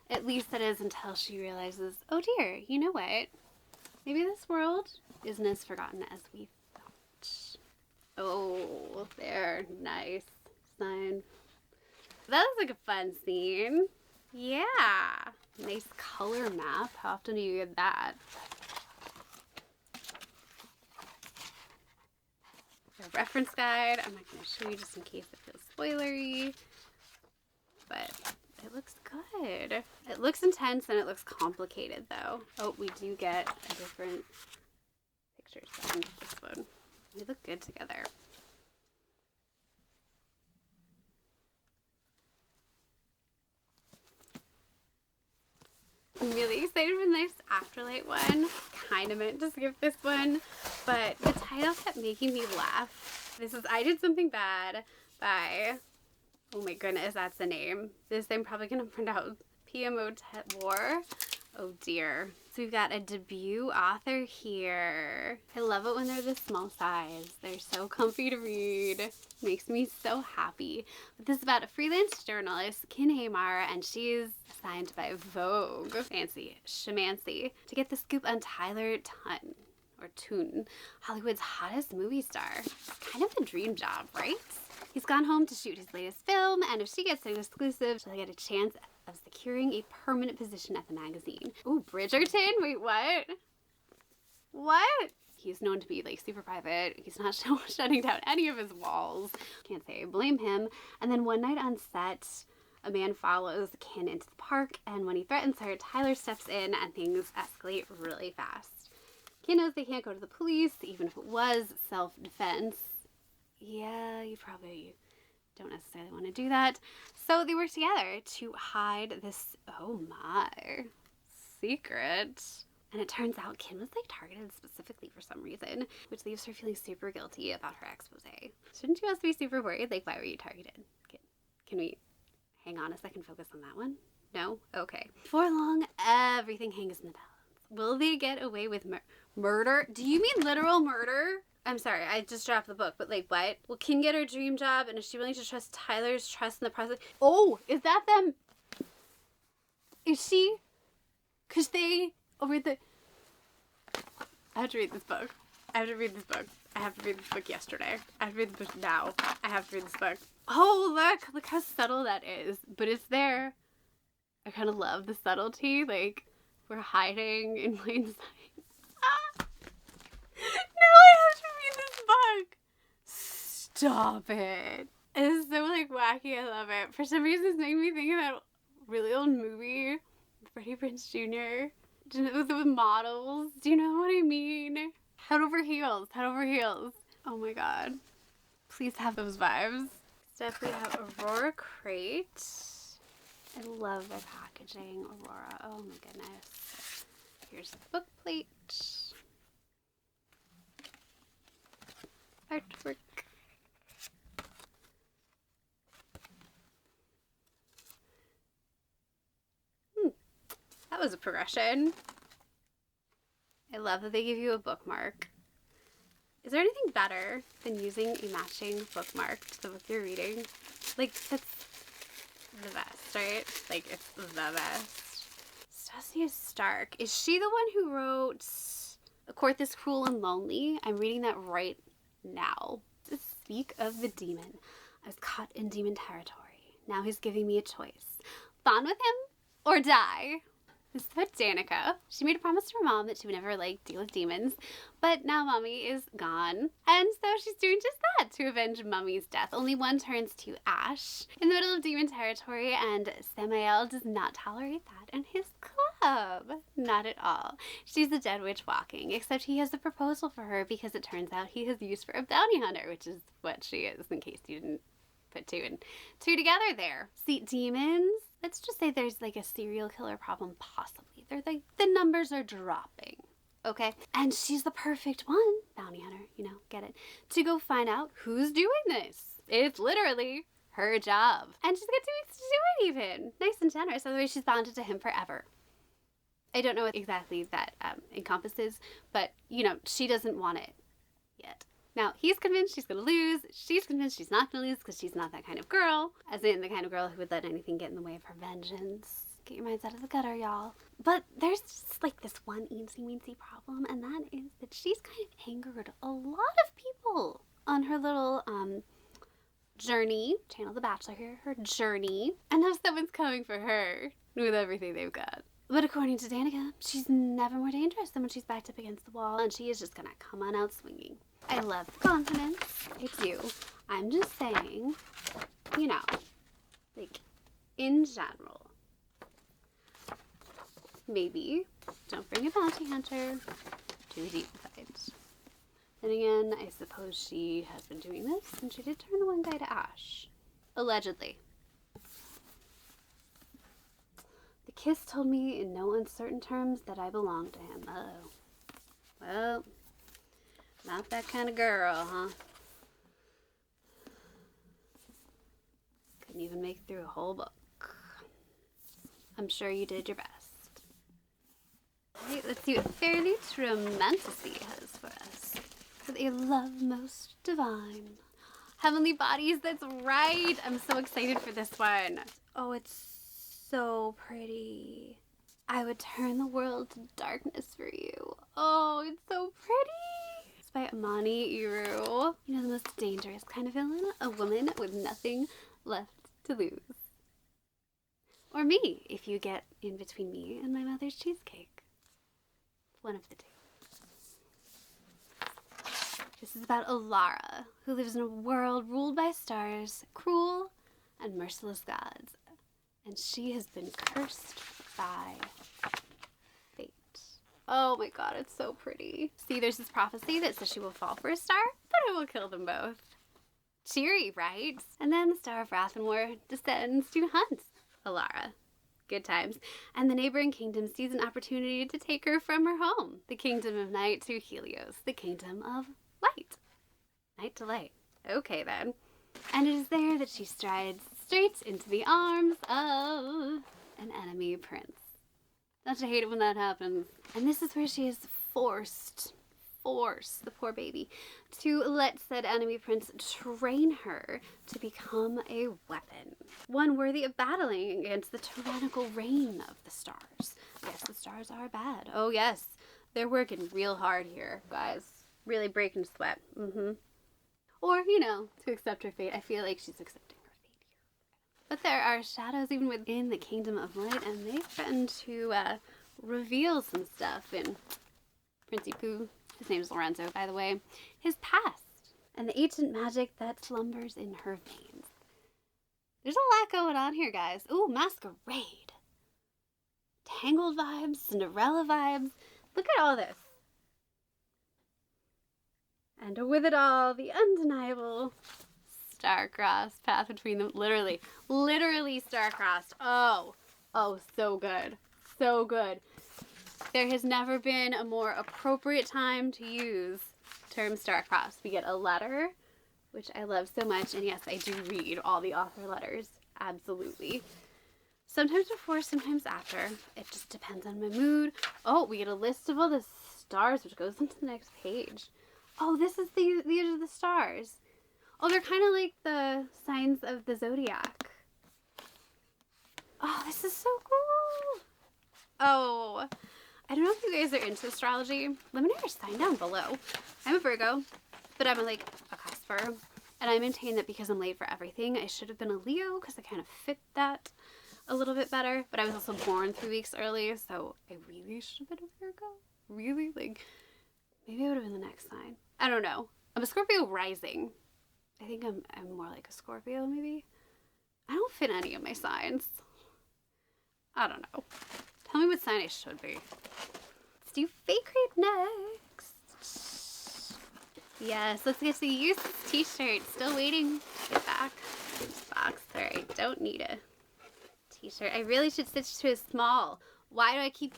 At least that is until she realizes, oh dear, you know what? Maybe this world isn't as forgotten as we thought. Oh, there. Nice. Sign. That was like a fun scene. Yeah. Nice color map. How often do you get that? A reference guide. I'm not going to show you just in case it feels spoilery. But it looks good. It looks intense and it looks complicated though. Oh, we do get a different picture than this one. They look good together. excited for the next Afterlight one. Kind of meant to skip this one, but the title kept making me laugh. This is I Did Something Bad by, oh my goodness, that's the name. This I'm probably going to pronounce PMO War. Oh dear. So we've got a debut author here. I love it when they're this small size. They're so comfy to read. Makes me so happy. But this is about a freelance journalist, Kin Hamar, and she's signed by Vogue, fancy, Shamancy, to get the scoop on Tyler Toon, Hollywood's hottest movie star. Kind of a dream job, right? He's gone home to shoot his latest film, and if she gets an exclusive, she'll get a chance of securing a permanent position at the magazine. Ooh, Bridgerton? Wait, what? What? He's known to be like super private. He's not shutting down any of his walls. Can't say I blame him. And then one night on set, a man follows Kin into the park, and when he threatens her, Tyler steps in and things escalate really fast. Kin knows they can't go to the police, even if it was self-defense. Yeah, you probably don't necessarily want to do that. So they work together to hide this, oh my, secret. And it turns out Kin was like targeted specifically for some reason, which leaves her feeling super guilty about her expose. Shouldn't you also be super worried? Like, why were you targeted? Can we hang on a second, focus on that one? No? Okay. Before long, everything hangs in the balance. Will they get away with murder? Do you mean literal murder? I'm sorry, I just dropped the book, but like what? Will Kin get her dream job, and is she willing to trust Tyler's trust in the process? Oh, is that them? Is she? Cause they over the. I have to read this book. I have to read this book. I have to read this book yesterday. I have to read the book now. I have to read this book. Oh look how subtle that is. But it's there. I kind of love the subtlety. Like we're hiding in plain sight. Ah! Now I have to read this book. Stop it. It's so like wacky. I love it. For some reason it's making me think of that really old movie with Freddie Prinze Jr. With the models. Do you know what I mean? Head over heels. Head over heels. Oh my god. Please have those vibes. Next up we have Aurora Crate. I love their packaging. Aurora. Oh my goodness. Here's the book plate. Artwork. That was a progression. I love that they give you a bookmark. Is there anything better than using a matching bookmark to the book you're reading? Like, that's the best, right? Like, it's the best. Stacia Stark. Is she the one who wrote A Court This Cruel and Lonely? I'm reading that right now. To speak of the demon, I was caught in demon territory. Now he's giving me a choice. Bond with him or die. This is about Danica. She made a promise to her mom that she would never deal with demons, but now Mommy is gone, and so she's doing just that to avenge Mummy's death. Only one turns to ash in the middle of demon territory, and Samael does not tolerate that in his club. Not at all. She's a dead witch walking, except he has a proposal for her because it turns out he has used for a bounty hunter, which is what she is, in case you didn't put two and two together there. See, demons? Let's just say there's like a serial killer problem, possibly. They're like, the numbers are dropping, okay? And she's the perfect one, bounty hunter, you know, get it, to go find out who's doing this. It's literally her job. And she's got 2 weeks to do it even. Nice and generous, otherwise she's bonded to him forever. I don't know what exactly that encompasses, but, you know, she doesn't want it yet. Now, he's convinced she's going to lose. She's convinced she's not going to lose because she's not that kind of girl. As in the kind of girl who would let anything get in the way of her vengeance. Get your minds out of the gutter, y'all. But there's just like this one eensy-weensy problem, and that is that she's kind of angered a lot of people on her little journey. Channel the Bachelor here. Her journey. And now someone's coming for her with everything they've got. But according to Danica, she's never more dangerous than when she's backed up against the wall, and she is just going to come on out swinging. I love the confidence. I do. I'm just saying, you know, like, in general, maybe don't bring a bounty hunter to a demon fight. Then again, I suppose she has been doing this, and she did turn the one guy to ash. Allegedly. The kiss told me in no uncertain terms that I belonged to him. Uh-oh. Well, not that kind of girl, huh? Couldn't even make it through a whole book. I'm sure you did your best. Right, let's see what Fairyloot Romantasy has for us. With a love most divine. Heavenly Bodies, that's right. I'm so excited for this one. Oh, it's so pretty. I would turn the world to darkness for you. Oh, it's so pretty. It's by Amani Iru. You know, the most dangerous kind of villain? A woman with nothing left to lose. Or me, if you get in between me and my mother's cheesecake. One of the two. This is about Alara, who lives in a world ruled by stars, cruel and merciless gods. And she has been cursed by fate. Oh my god, it's so pretty. See, there's this prophecy that says she will fall for a star, but it will kill them both. Cheery, right? And then the Star of Wrath and War descends to hunt Alara. Good times. And the neighboring kingdom sees an opportunity to take her from her home. The kingdom of night to Helios, the kingdom of light. Night to light. Okay then. And it is there that she strides straight into the arms of an enemy prince. Don't you hate it when that happens? And this is where she is forced, the poor baby, to let said enemy prince train her to become a weapon. One worthy of battling against the tyrannical reign of the stars. Yes, the stars are bad. Oh yes, they're working real hard here, guys. Really breaking sweat. Or, you know, to accept her fate. I feel like she's accepting her fate here. But there are shadows even within the kingdom of light, and they threaten to reveal some stuff in Princey Pooh. His name is Lorenzo, by the way. His past and the ancient magic that slumbers in her veins. There's a lot going on here, guys. Ooh, Masquerade. Tangled vibes, Cinderella vibes. Look at all this. And with it all, the undeniable star-crossed path between them. Literally star-crossed. Oh, so good. So good. There has never been a more appropriate time to use term star-crossed. We get a letter, which I love so much, and yes, I do read all the author letters. Absolutely. Sometimes before, sometimes after. It just depends on my mood. Oh, we get a list of all the stars, which goes into the next page. Oh, this is these are the stars. Oh, they're kind of like the signs of the zodiac. Oh, this is so cool. Oh, I don't know if you guys are into astrology. Let me know your sign down below. I'm a Virgo, but I'm a cusper. And I maintain that because I'm late for everything, I should have been a Leo because I kind of fit that a little bit better. But I was also born 3 weeks early, so I really should have been a Virgo. Really? Maybe I would have been the next sign. I don't know. I'm a Scorpio rising. I think I'm more like a Scorpio, maybe. I don't fit any of my signs. I don't know. Tell me what sign I should be. Let's do Faecrate next. Yes, let's get to use this t-shirt. Still waiting to get back. This box. Alright, don't need a t-shirt. I really should switch to a small. Why do I keep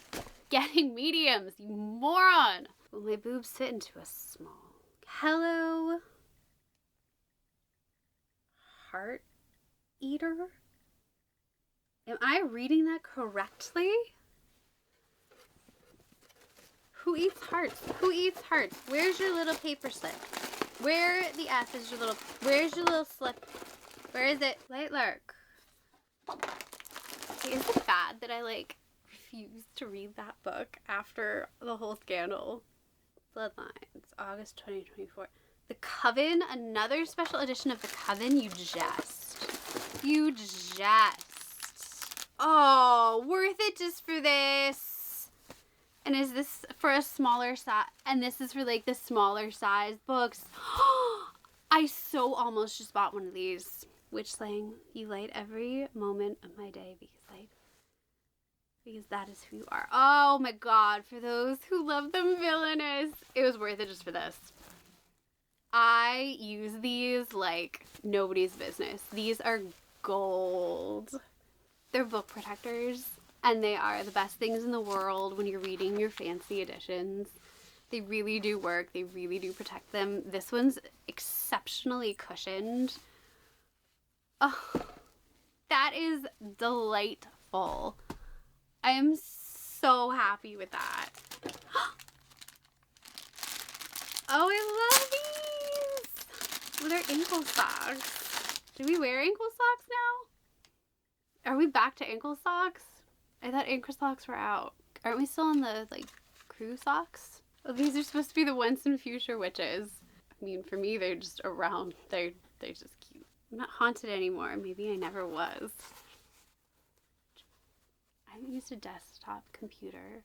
getting mediums, you moron? Will my boobs fit into a small? Hello, Heart Eater? Am I reading that correctly? Who eats hearts? Who eats hearts? Where's your little paper slip? Where the F is your little, where's your little slip? Where is it? Light Lark. Okay, is it bad that I refused to read that book after the whole scandal? Bloodlines, August 2024. The Coven, another special edition of The Coven. You jest. Oh, worth it just for this. And is this for a smaller size? And this is for the smaller size books. I so almost just bought one of these. Witchling, you light every moment of my day because that is who you are. Oh my god, for those who love them villainous, it was worth it just for this. I use these like nobody's business. These are gold. They're book protectors. And they are the best things in the world when you're reading your fancy editions. They really do work. They really do protect them. This one's exceptionally cushioned. Oh, that is delightful. I am so happy with that. Oh, I love these! Oh, they're ankle socks. Do we wear ankle socks now? Are we back to ankle socks? I thought ankle socks were out. Aren't we still on the, like, crew socks? Oh, these are supposed to be the once and future witches. I mean, for me, they're just around. They're just cute. I'm not haunted anymore. Maybe I never was. I haven't used a desktop computer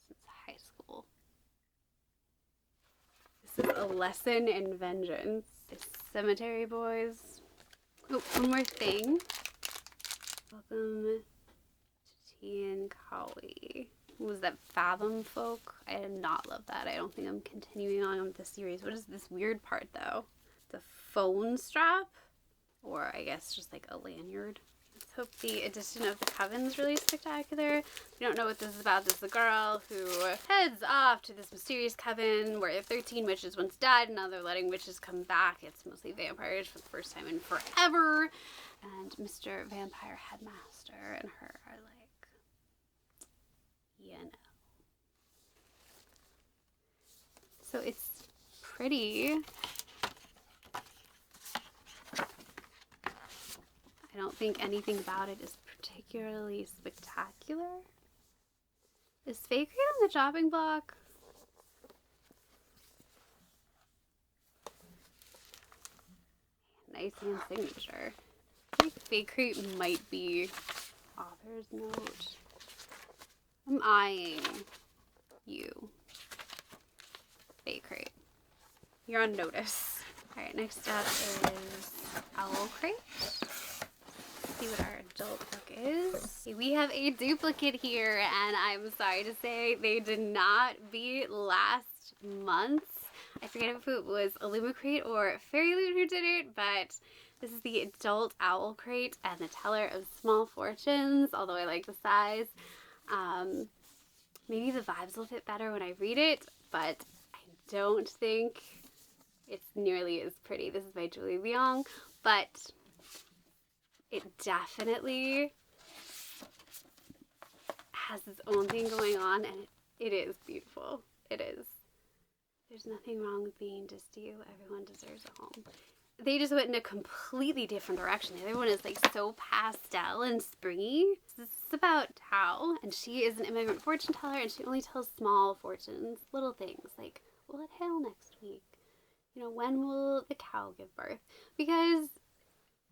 since high school. This is A Lesson in Vengeance. It's Cemetery Boys. Oh, one more thing. Welcome to Tea and Kawi. What was that, Fathom Folk? I did not love that. I don't think I'm continuing on with the series. What is this weird part, though? The phone strap? Or I guess just like a lanyard. Let's hope the edition of the Coven's really spectacular. We don't know what this is about. This is a girl who heads off to this mysterious coven where 13 witches once died and now they're letting witches come back. It's mostly vampires for the first time in forever. And Mr. Vampire Headmaster and her are like, you know. So it's pretty. I don't think anything about it is particularly spectacular. Is Faecrate on the chopping block? Nice hand signature. I think Faecrate might be author's note. I'm eyeing you. Faecrate. You're on notice. Alright, next up is Owlcrate. See what our adult book is. We have a duplicate here, and I'm sorry to say they did not beat last month's. I forget if it was Illumicrate or Fairyloot who did it, but this is the adult Owlcrate and the Teller of Small Fortunes, although I like the size. Maybe the vibes will fit better when I read it, but I don't think it's nearly as pretty. This is by Julie Leong, but it definitely has its own thing going on, and it is beautiful. It is. There's nothing wrong with being just you. Everyone deserves a home. They just went in a completely different direction. The other one is like so pastel and springy. This is about Tao, and she is an immigrant fortune teller, and she only tells small fortunes, little things like, will it hail next week? You know, when will the cow give birth? Because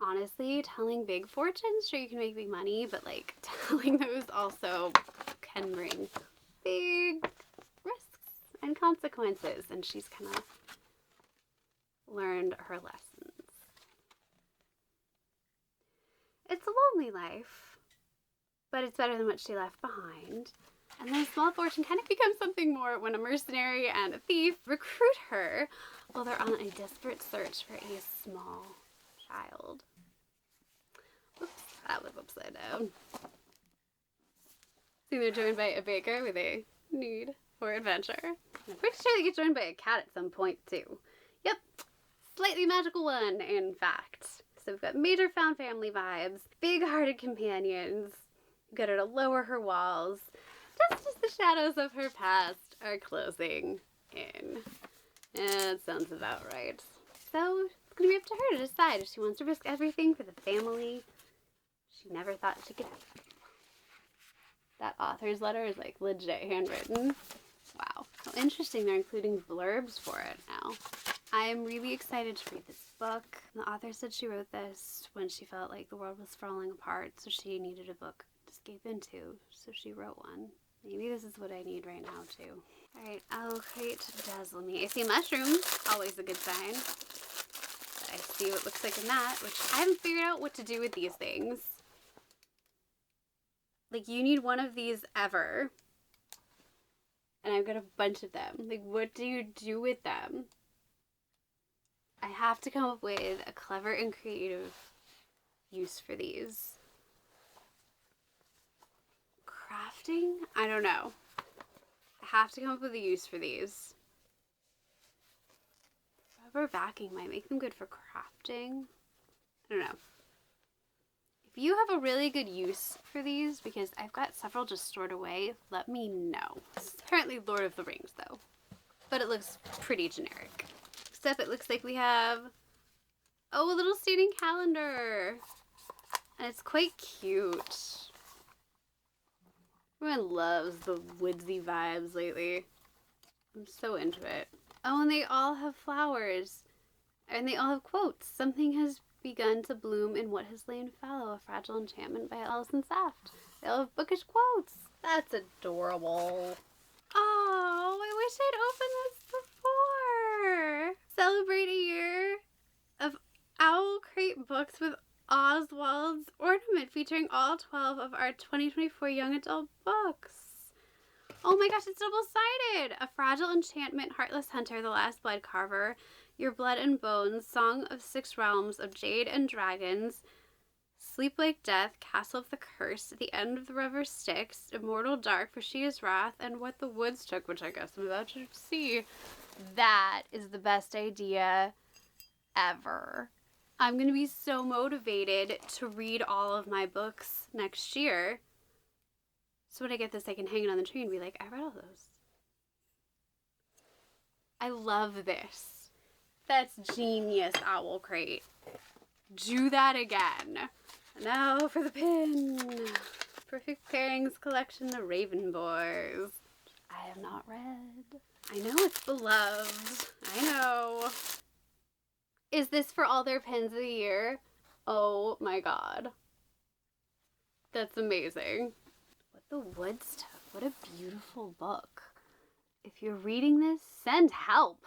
honestly, telling big fortunes, sure you can make big money, but like telling those also can bring big risks and consequences, and she's kind of learned her lessons. It's a lonely life, but it's better than what she left behind. And then small fortune kind of becomes something more when a mercenary and a thief recruit her while they're on a desperate search for a small child. Oops, that was upside down. See, they're joined by a baker with a need for adventure. I'm pretty sure they get joined by a cat at some point too. Yep, slightly magical one, in fact. So we've got major found family vibes, big-hearted companions who get her to lower her walls, just as the shadows of her past are closing in. Yeah, that sounds about right. So it's gonna be up to her to decide if she wants to risk everything for the family she never thought she could have. That author's letter is like legit handwritten. Wow. How interesting they're including blurbs for it now. I'm really excited to read this book. The author said she wrote this when she felt like the world was falling apart, so she needed a book to escape into, so she wrote one. Maybe this is what I need right now too. Alright, Owlcrate Dazzle Me. I see mushrooms, always a good sign. I see what looks like in that, which I haven't figured out what to do with these things. Like, you need one of these ever. And I've got a bunch of them. Like, what do you do with them? I have to come up with a clever and creative use for these. crafting? I don't know. I have to come up with a use for these. Rubber backing might make them good for crafting. I don't know. If you have a really good use for these, because I've got several just stored away, let me know. This is apparently Lord of the Rings though, but it looks pretty generic. Except it looks like we have, oh, a little stating calendar. And it's quite cute. Everyone loves the woodsy vibes lately. I'm so into it. Oh, and they all have flowers. And they all have quotes. Something has begun to bloom in what has lain fallow, a fragile enchantment by Alison Saft. They all have bookish quotes. That's adorable. Oh, I wish I'd opened this before. Celebrate a year of Owlcrate books with Oswald's ornament featuring all 12 of our 2024 young adult books. Oh my gosh, it's double-sided! A Fragile Enchantment, Heartless Hunter, The Last Blood Carver, Your Blood and Bones, Song of Six Realms of Jade and Dragons, Sleep Like Death, Castle of the Curse, The End of the River Styx, Immortal Dark, For She Is Wrath, and What the Woods Took, which I guess I'm about to see. That is the best idea ever. I'm going to be so motivated to read all of my books next year. So when I get this, I can hang it on the tree and be like, I read all those. I love this. That's genius, Owlcrate. Do that again. And now for the pin. Perfect Pairings Collection of Raven Boys. I have not read. I know it's beloved. I know. Is this for all their pins of the year? Oh my god. That's amazing. What the Woods Took. What a beautiful book. If you're reading this, send help.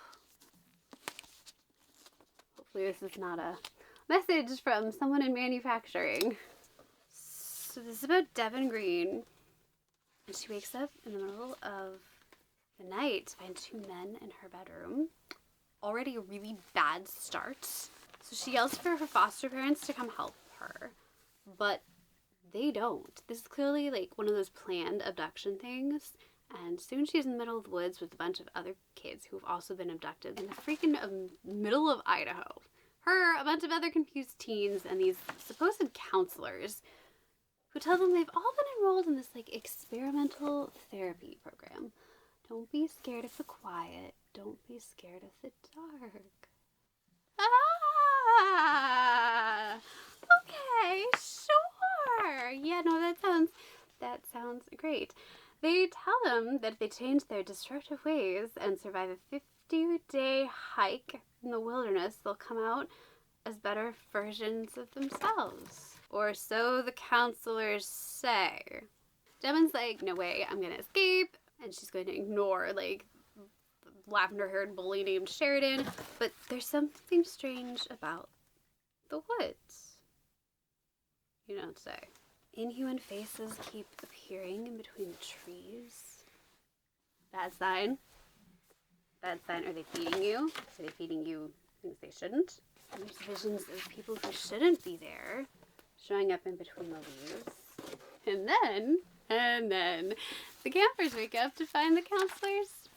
Hopefully this is not a message from someone in manufacturing. So this is about Devin Green. And she wakes up in the middle of the night to find two men in her bedroom. Already a really bad start. So she yells for her foster parents to come help her, but they don't. This is clearly like one of those planned abduction things, and soon she's in the middle of the woods with a bunch of other kids who've also been abducted in the freaking middle of Idaho. Her, a bunch of other confused teens, and these supposed counselors who tell them they've all been enrolled in this like experimental therapy program. Don't be scared of the quiet. Don't be scared of the dark. Ah! Okay, sure. Yeah, no, that sounds great. They tell them that if they change their destructive ways and survive a 50-day hike in the wilderness, they'll come out as better versions of themselves. Or so the counselors say. Demon's like, no way, I'm gonna escape. And she's going to ignore, like, lavender-haired bully named Sheridan. But there's something strange about the woods. You don't say. Inhuman faces keep appearing in between the trees. Bad sign. Bad sign. Are they feeding you? Are they feeding you things they shouldn't? And there's visions of people who shouldn't be there showing up in between the leaves. And then the campers wake up to find the counselors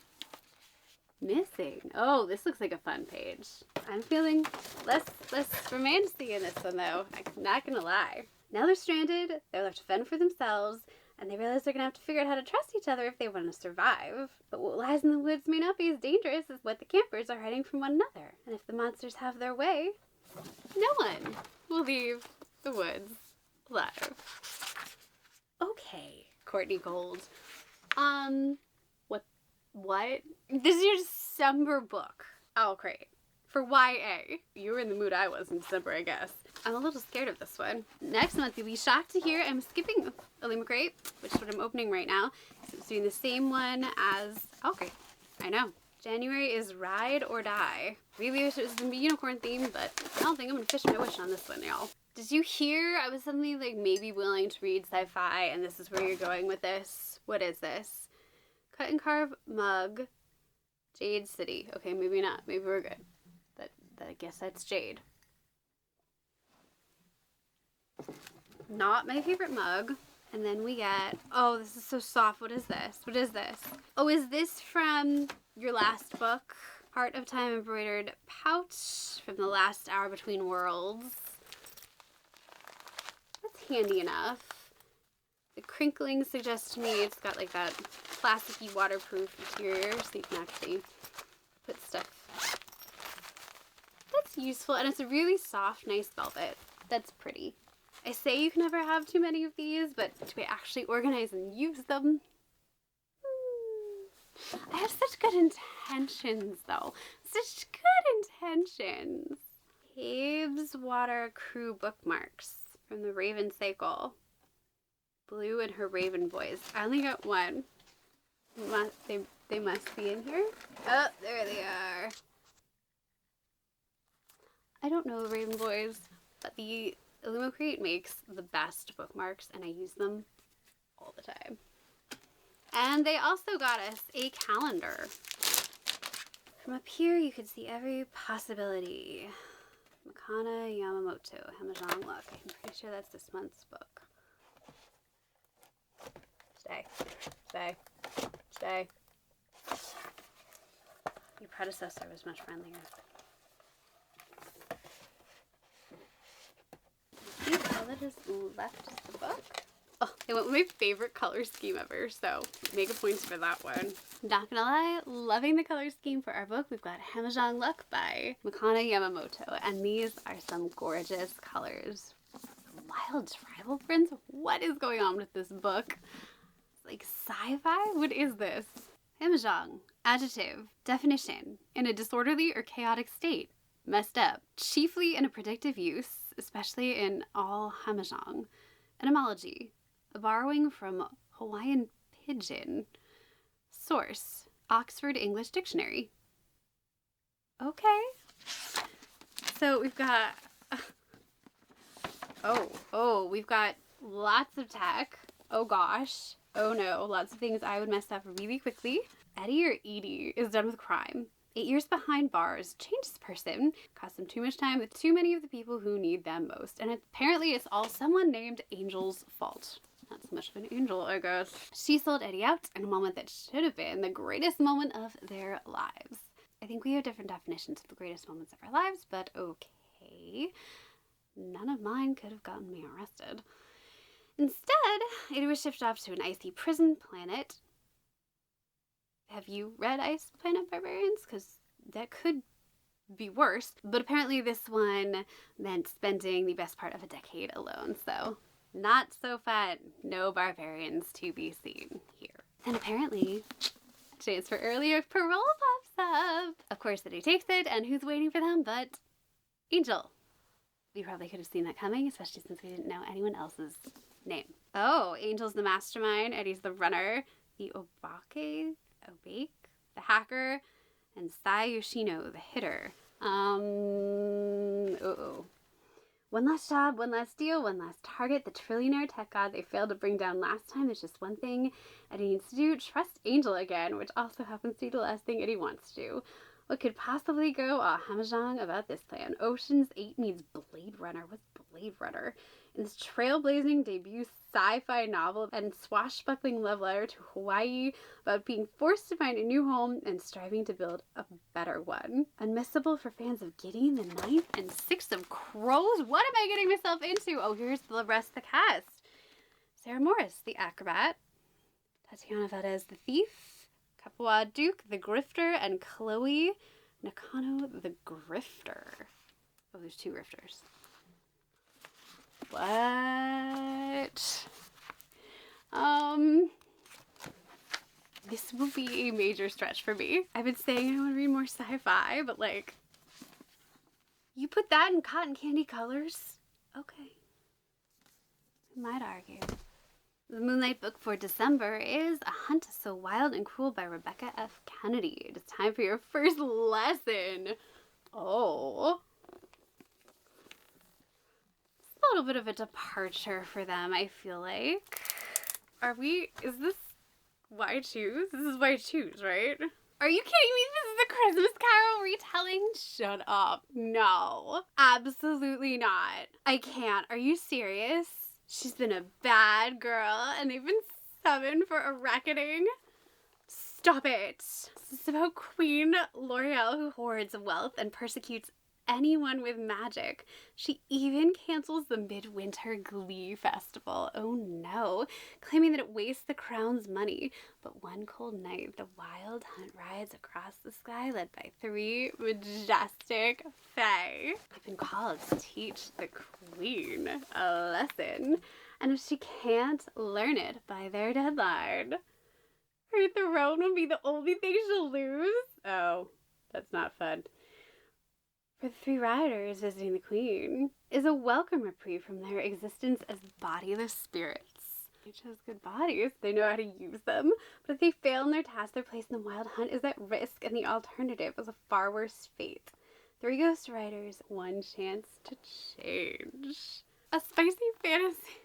missing. Oh, this looks like a fun page. I'm feeling less romantic in this one though. I'm not gonna lie. Now they're stranded, they're left to fend for themselves, and they realize they're gonna have to figure out how to trust each other if they want to survive. But what lies in the woods may not be as dangerous as what the campers are hiding from one another. And if the monsters have their way, no one will leave the woods alive. Okay, Courtney Gold. What? This is your December book, Owlcrate. For YA. You were in the mood I was in December, I guess. I'm a little scared of this one. Next month, you'll be shocked to hear I'm skipping Illumicrate, which is what I'm opening right now. So it's doing the same one as Owlcrate. I know. January is Ride or Die. Really wish it was a unicorn theme, but I don't think I'm gonna fish my wish on this one, y'all. Did you hear I was suddenly like maybe willing to read sci-fi and this is where you're going with this? What is this? Cut and carve mug. Jade City. Okay, maybe not. Maybe we're good. I guess that's Jade. Not my favorite mug. And then we get, oh, this is so soft. What is this? What is this? Oh, is this from your last book? Heart of Time embroidered pouch from the last hour between worlds. That's handy enough. The crinkling suggests to me it's got like that plasticky waterproof interior so you can actually put stuff. That's useful, and it's a really soft, nice velvet. That's pretty. I say you can never have too many of these, but do I actually organize and use them? I have such good intentions, though. Such good intentions. Caves Water Crew bookmarks from the Raven Cycle. Blue and her Raven boys. I only got one. They must be in here. Oh, there they are. I don't know the Raven boys, but the Illumicrate makes the best bookmarks, and I use them all the time. And they also got us a calendar. From up here, you could see every possibility. Makana Yamamoto, Hamajang Luck. I'm pretty sure that's this month's book. Stay. Stay. Stay. Your predecessor was much friendlier. I think all that is left is the book. Oh, I went with my favorite color scheme ever, so mega points for that one. Not gonna lie, loving the color scheme for our book. We've got Hamajang Luck by Makana Yamamoto, and these are some gorgeous colors. Wild Tribal Prince? What is going on with this book? Like sci-fi? What is this? Hamajang. Adjective. Definition. In a disorderly or chaotic state. Messed up. Chiefly in a predictive use, especially in all Hamajang. Etymology. A borrowing from Hawaiian Pidgin. Source. Oxford English Dictionary. Okay. So we've got... we've got lots of tech. Oh gosh. Oh no, lots of things I would mess up really quickly. Eddie or Edie is done with crime. 8 years behind bars, changes person, costs them too much time with too many of the people who need them most. And apparently it's all someone named Angel's fault. Not so much of an angel, I guess. She sold Eddie out in a moment that should have been the greatest moment of their lives. I think we have different definitions of the greatest moments of our lives, but okay. None of mine could have gotten me arrested. Instead, Eddie was shipped off to an icy prison planet. Have you read Ice Planet Barbarians? Because that could be worse. But apparently this one meant spending the best part of a decade alone. So not so fun. No barbarians to be seen here. And apparently, chance for earlier parole pops up. Of course, Eddie takes it, and who's waiting for them but Angel. We probably could have seen that coming, especially since we didn't know anyone else's name. Oh, Angel's the mastermind, Eddie's the runner, the Obake, the hacker, and Sai Yoshino, the hitter. One last job, one last deal, one last target, the trillionaire tech god they failed to bring down last time. There's just one thing Eddie needs to do, trust Angel again, which also happens to be the last thing Eddie wants to do. What could possibly go Hamajang about this plan? Ocean's 8 needs Blade Runner. What's Blade Runner? In this trailblazing debut sci-fi novel and swashbuckling love letter to Hawaii about being forced to find a new home and striving to build a better one. Unmissable for fans of Gideon the Ninth and Six of Crows? What am I getting myself into? Oh, here's the rest of the cast. Sarah Morris, the acrobat. Tatiana Valdez, the thief. Kapawa Duke, the grifter, and Chloe Nakano, the grifter. Oh, there's 2 grifters. What? This will be a major stretch for me. I've been saying I want to read more sci-fi, but like, you put that in cotton candy colors? Okay. I might argue. The Moonlight book for December is A Hunt So Wild and Cruel by Rebecca F. Kennedy. It is time for your first lesson. Oh. It's a little bit of a departure for them, I feel like. Is this Why Choose? This is Why Choose, right? Are you kidding me? This is a Christmas Carol retelling? Shut up. No. Absolutely not. I can't. Are you serious? She's been a bad girl, and they've been summoned for a reckoning. Stop it. This is about Queen L'Oreal, who hoards wealth and persecutes anyone with magic. She even cancels the Midwinter Glee Festival. Oh no, claiming that it wastes the crown's money. But one cold night, the wild hunt rides across the sky, led by 3 majestic fae. They've been called to teach the queen a lesson, and if she can't learn it by their deadline, her throne will be the only thing she'll lose. Oh, that's not fun. For the 3 riders visiting the queen is a welcome reprieve from their existence as bodiless spirits. They chose good bodies, they know how to use them, but if they fail in their task, their place in the wild hunt is at risk, and the alternative is a far worse fate. 3 ghost riders, 1 chance to change. A spicy fantasy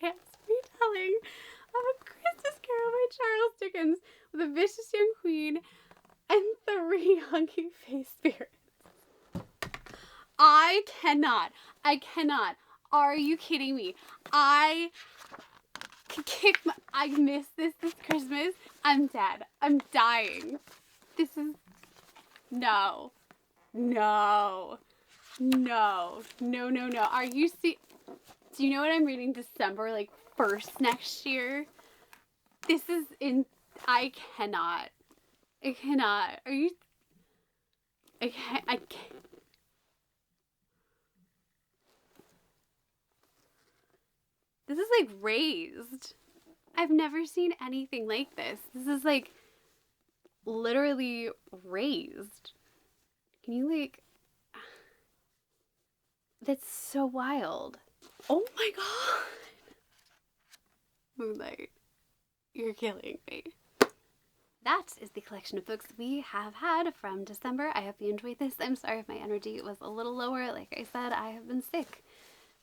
romance retelling of A Christmas Carol by Charles Dickens with a vicious young queen and 3 hunky face spirits. I cannot. Are you kidding me? I missed this Christmas. I'm dead. I'm dying. This is, no. Are you do you know what I'm reading December, like, 1st next year? This is I cannot. Are you, I can't. This is like Raised. I've never seen anything like this. This is like literally Raised. Can you like... That's so wild. Oh my god. Moonlight, you're killing me. That is the collection of books we have had from December. I hope you enjoyed this. I'm sorry if my energy was a little lower. Like I said, I have been sick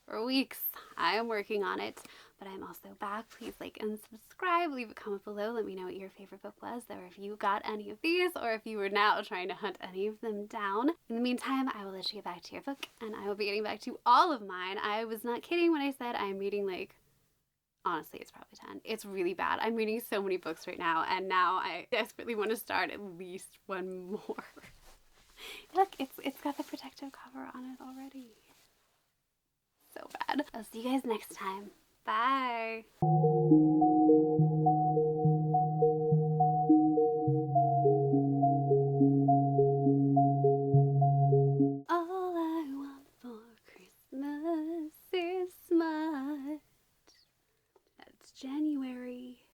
for weeks. I am working on it, but I'm also back. Please like and subscribe. Leave a comment below. Let me know what your favorite book was, or if you got any of these, or if you were now trying to hunt any of them down. In the meantime, I will let you get back to your book, and I will be getting back to all of mine. I was not kidding when I said I'm reading, like, honestly, it's probably 10. It's really bad. I'm reading so many books right now, and now I desperately want to start at least one more. Look, it's got the protective cover on it already. So bad. I'll see you guys next time. Bye.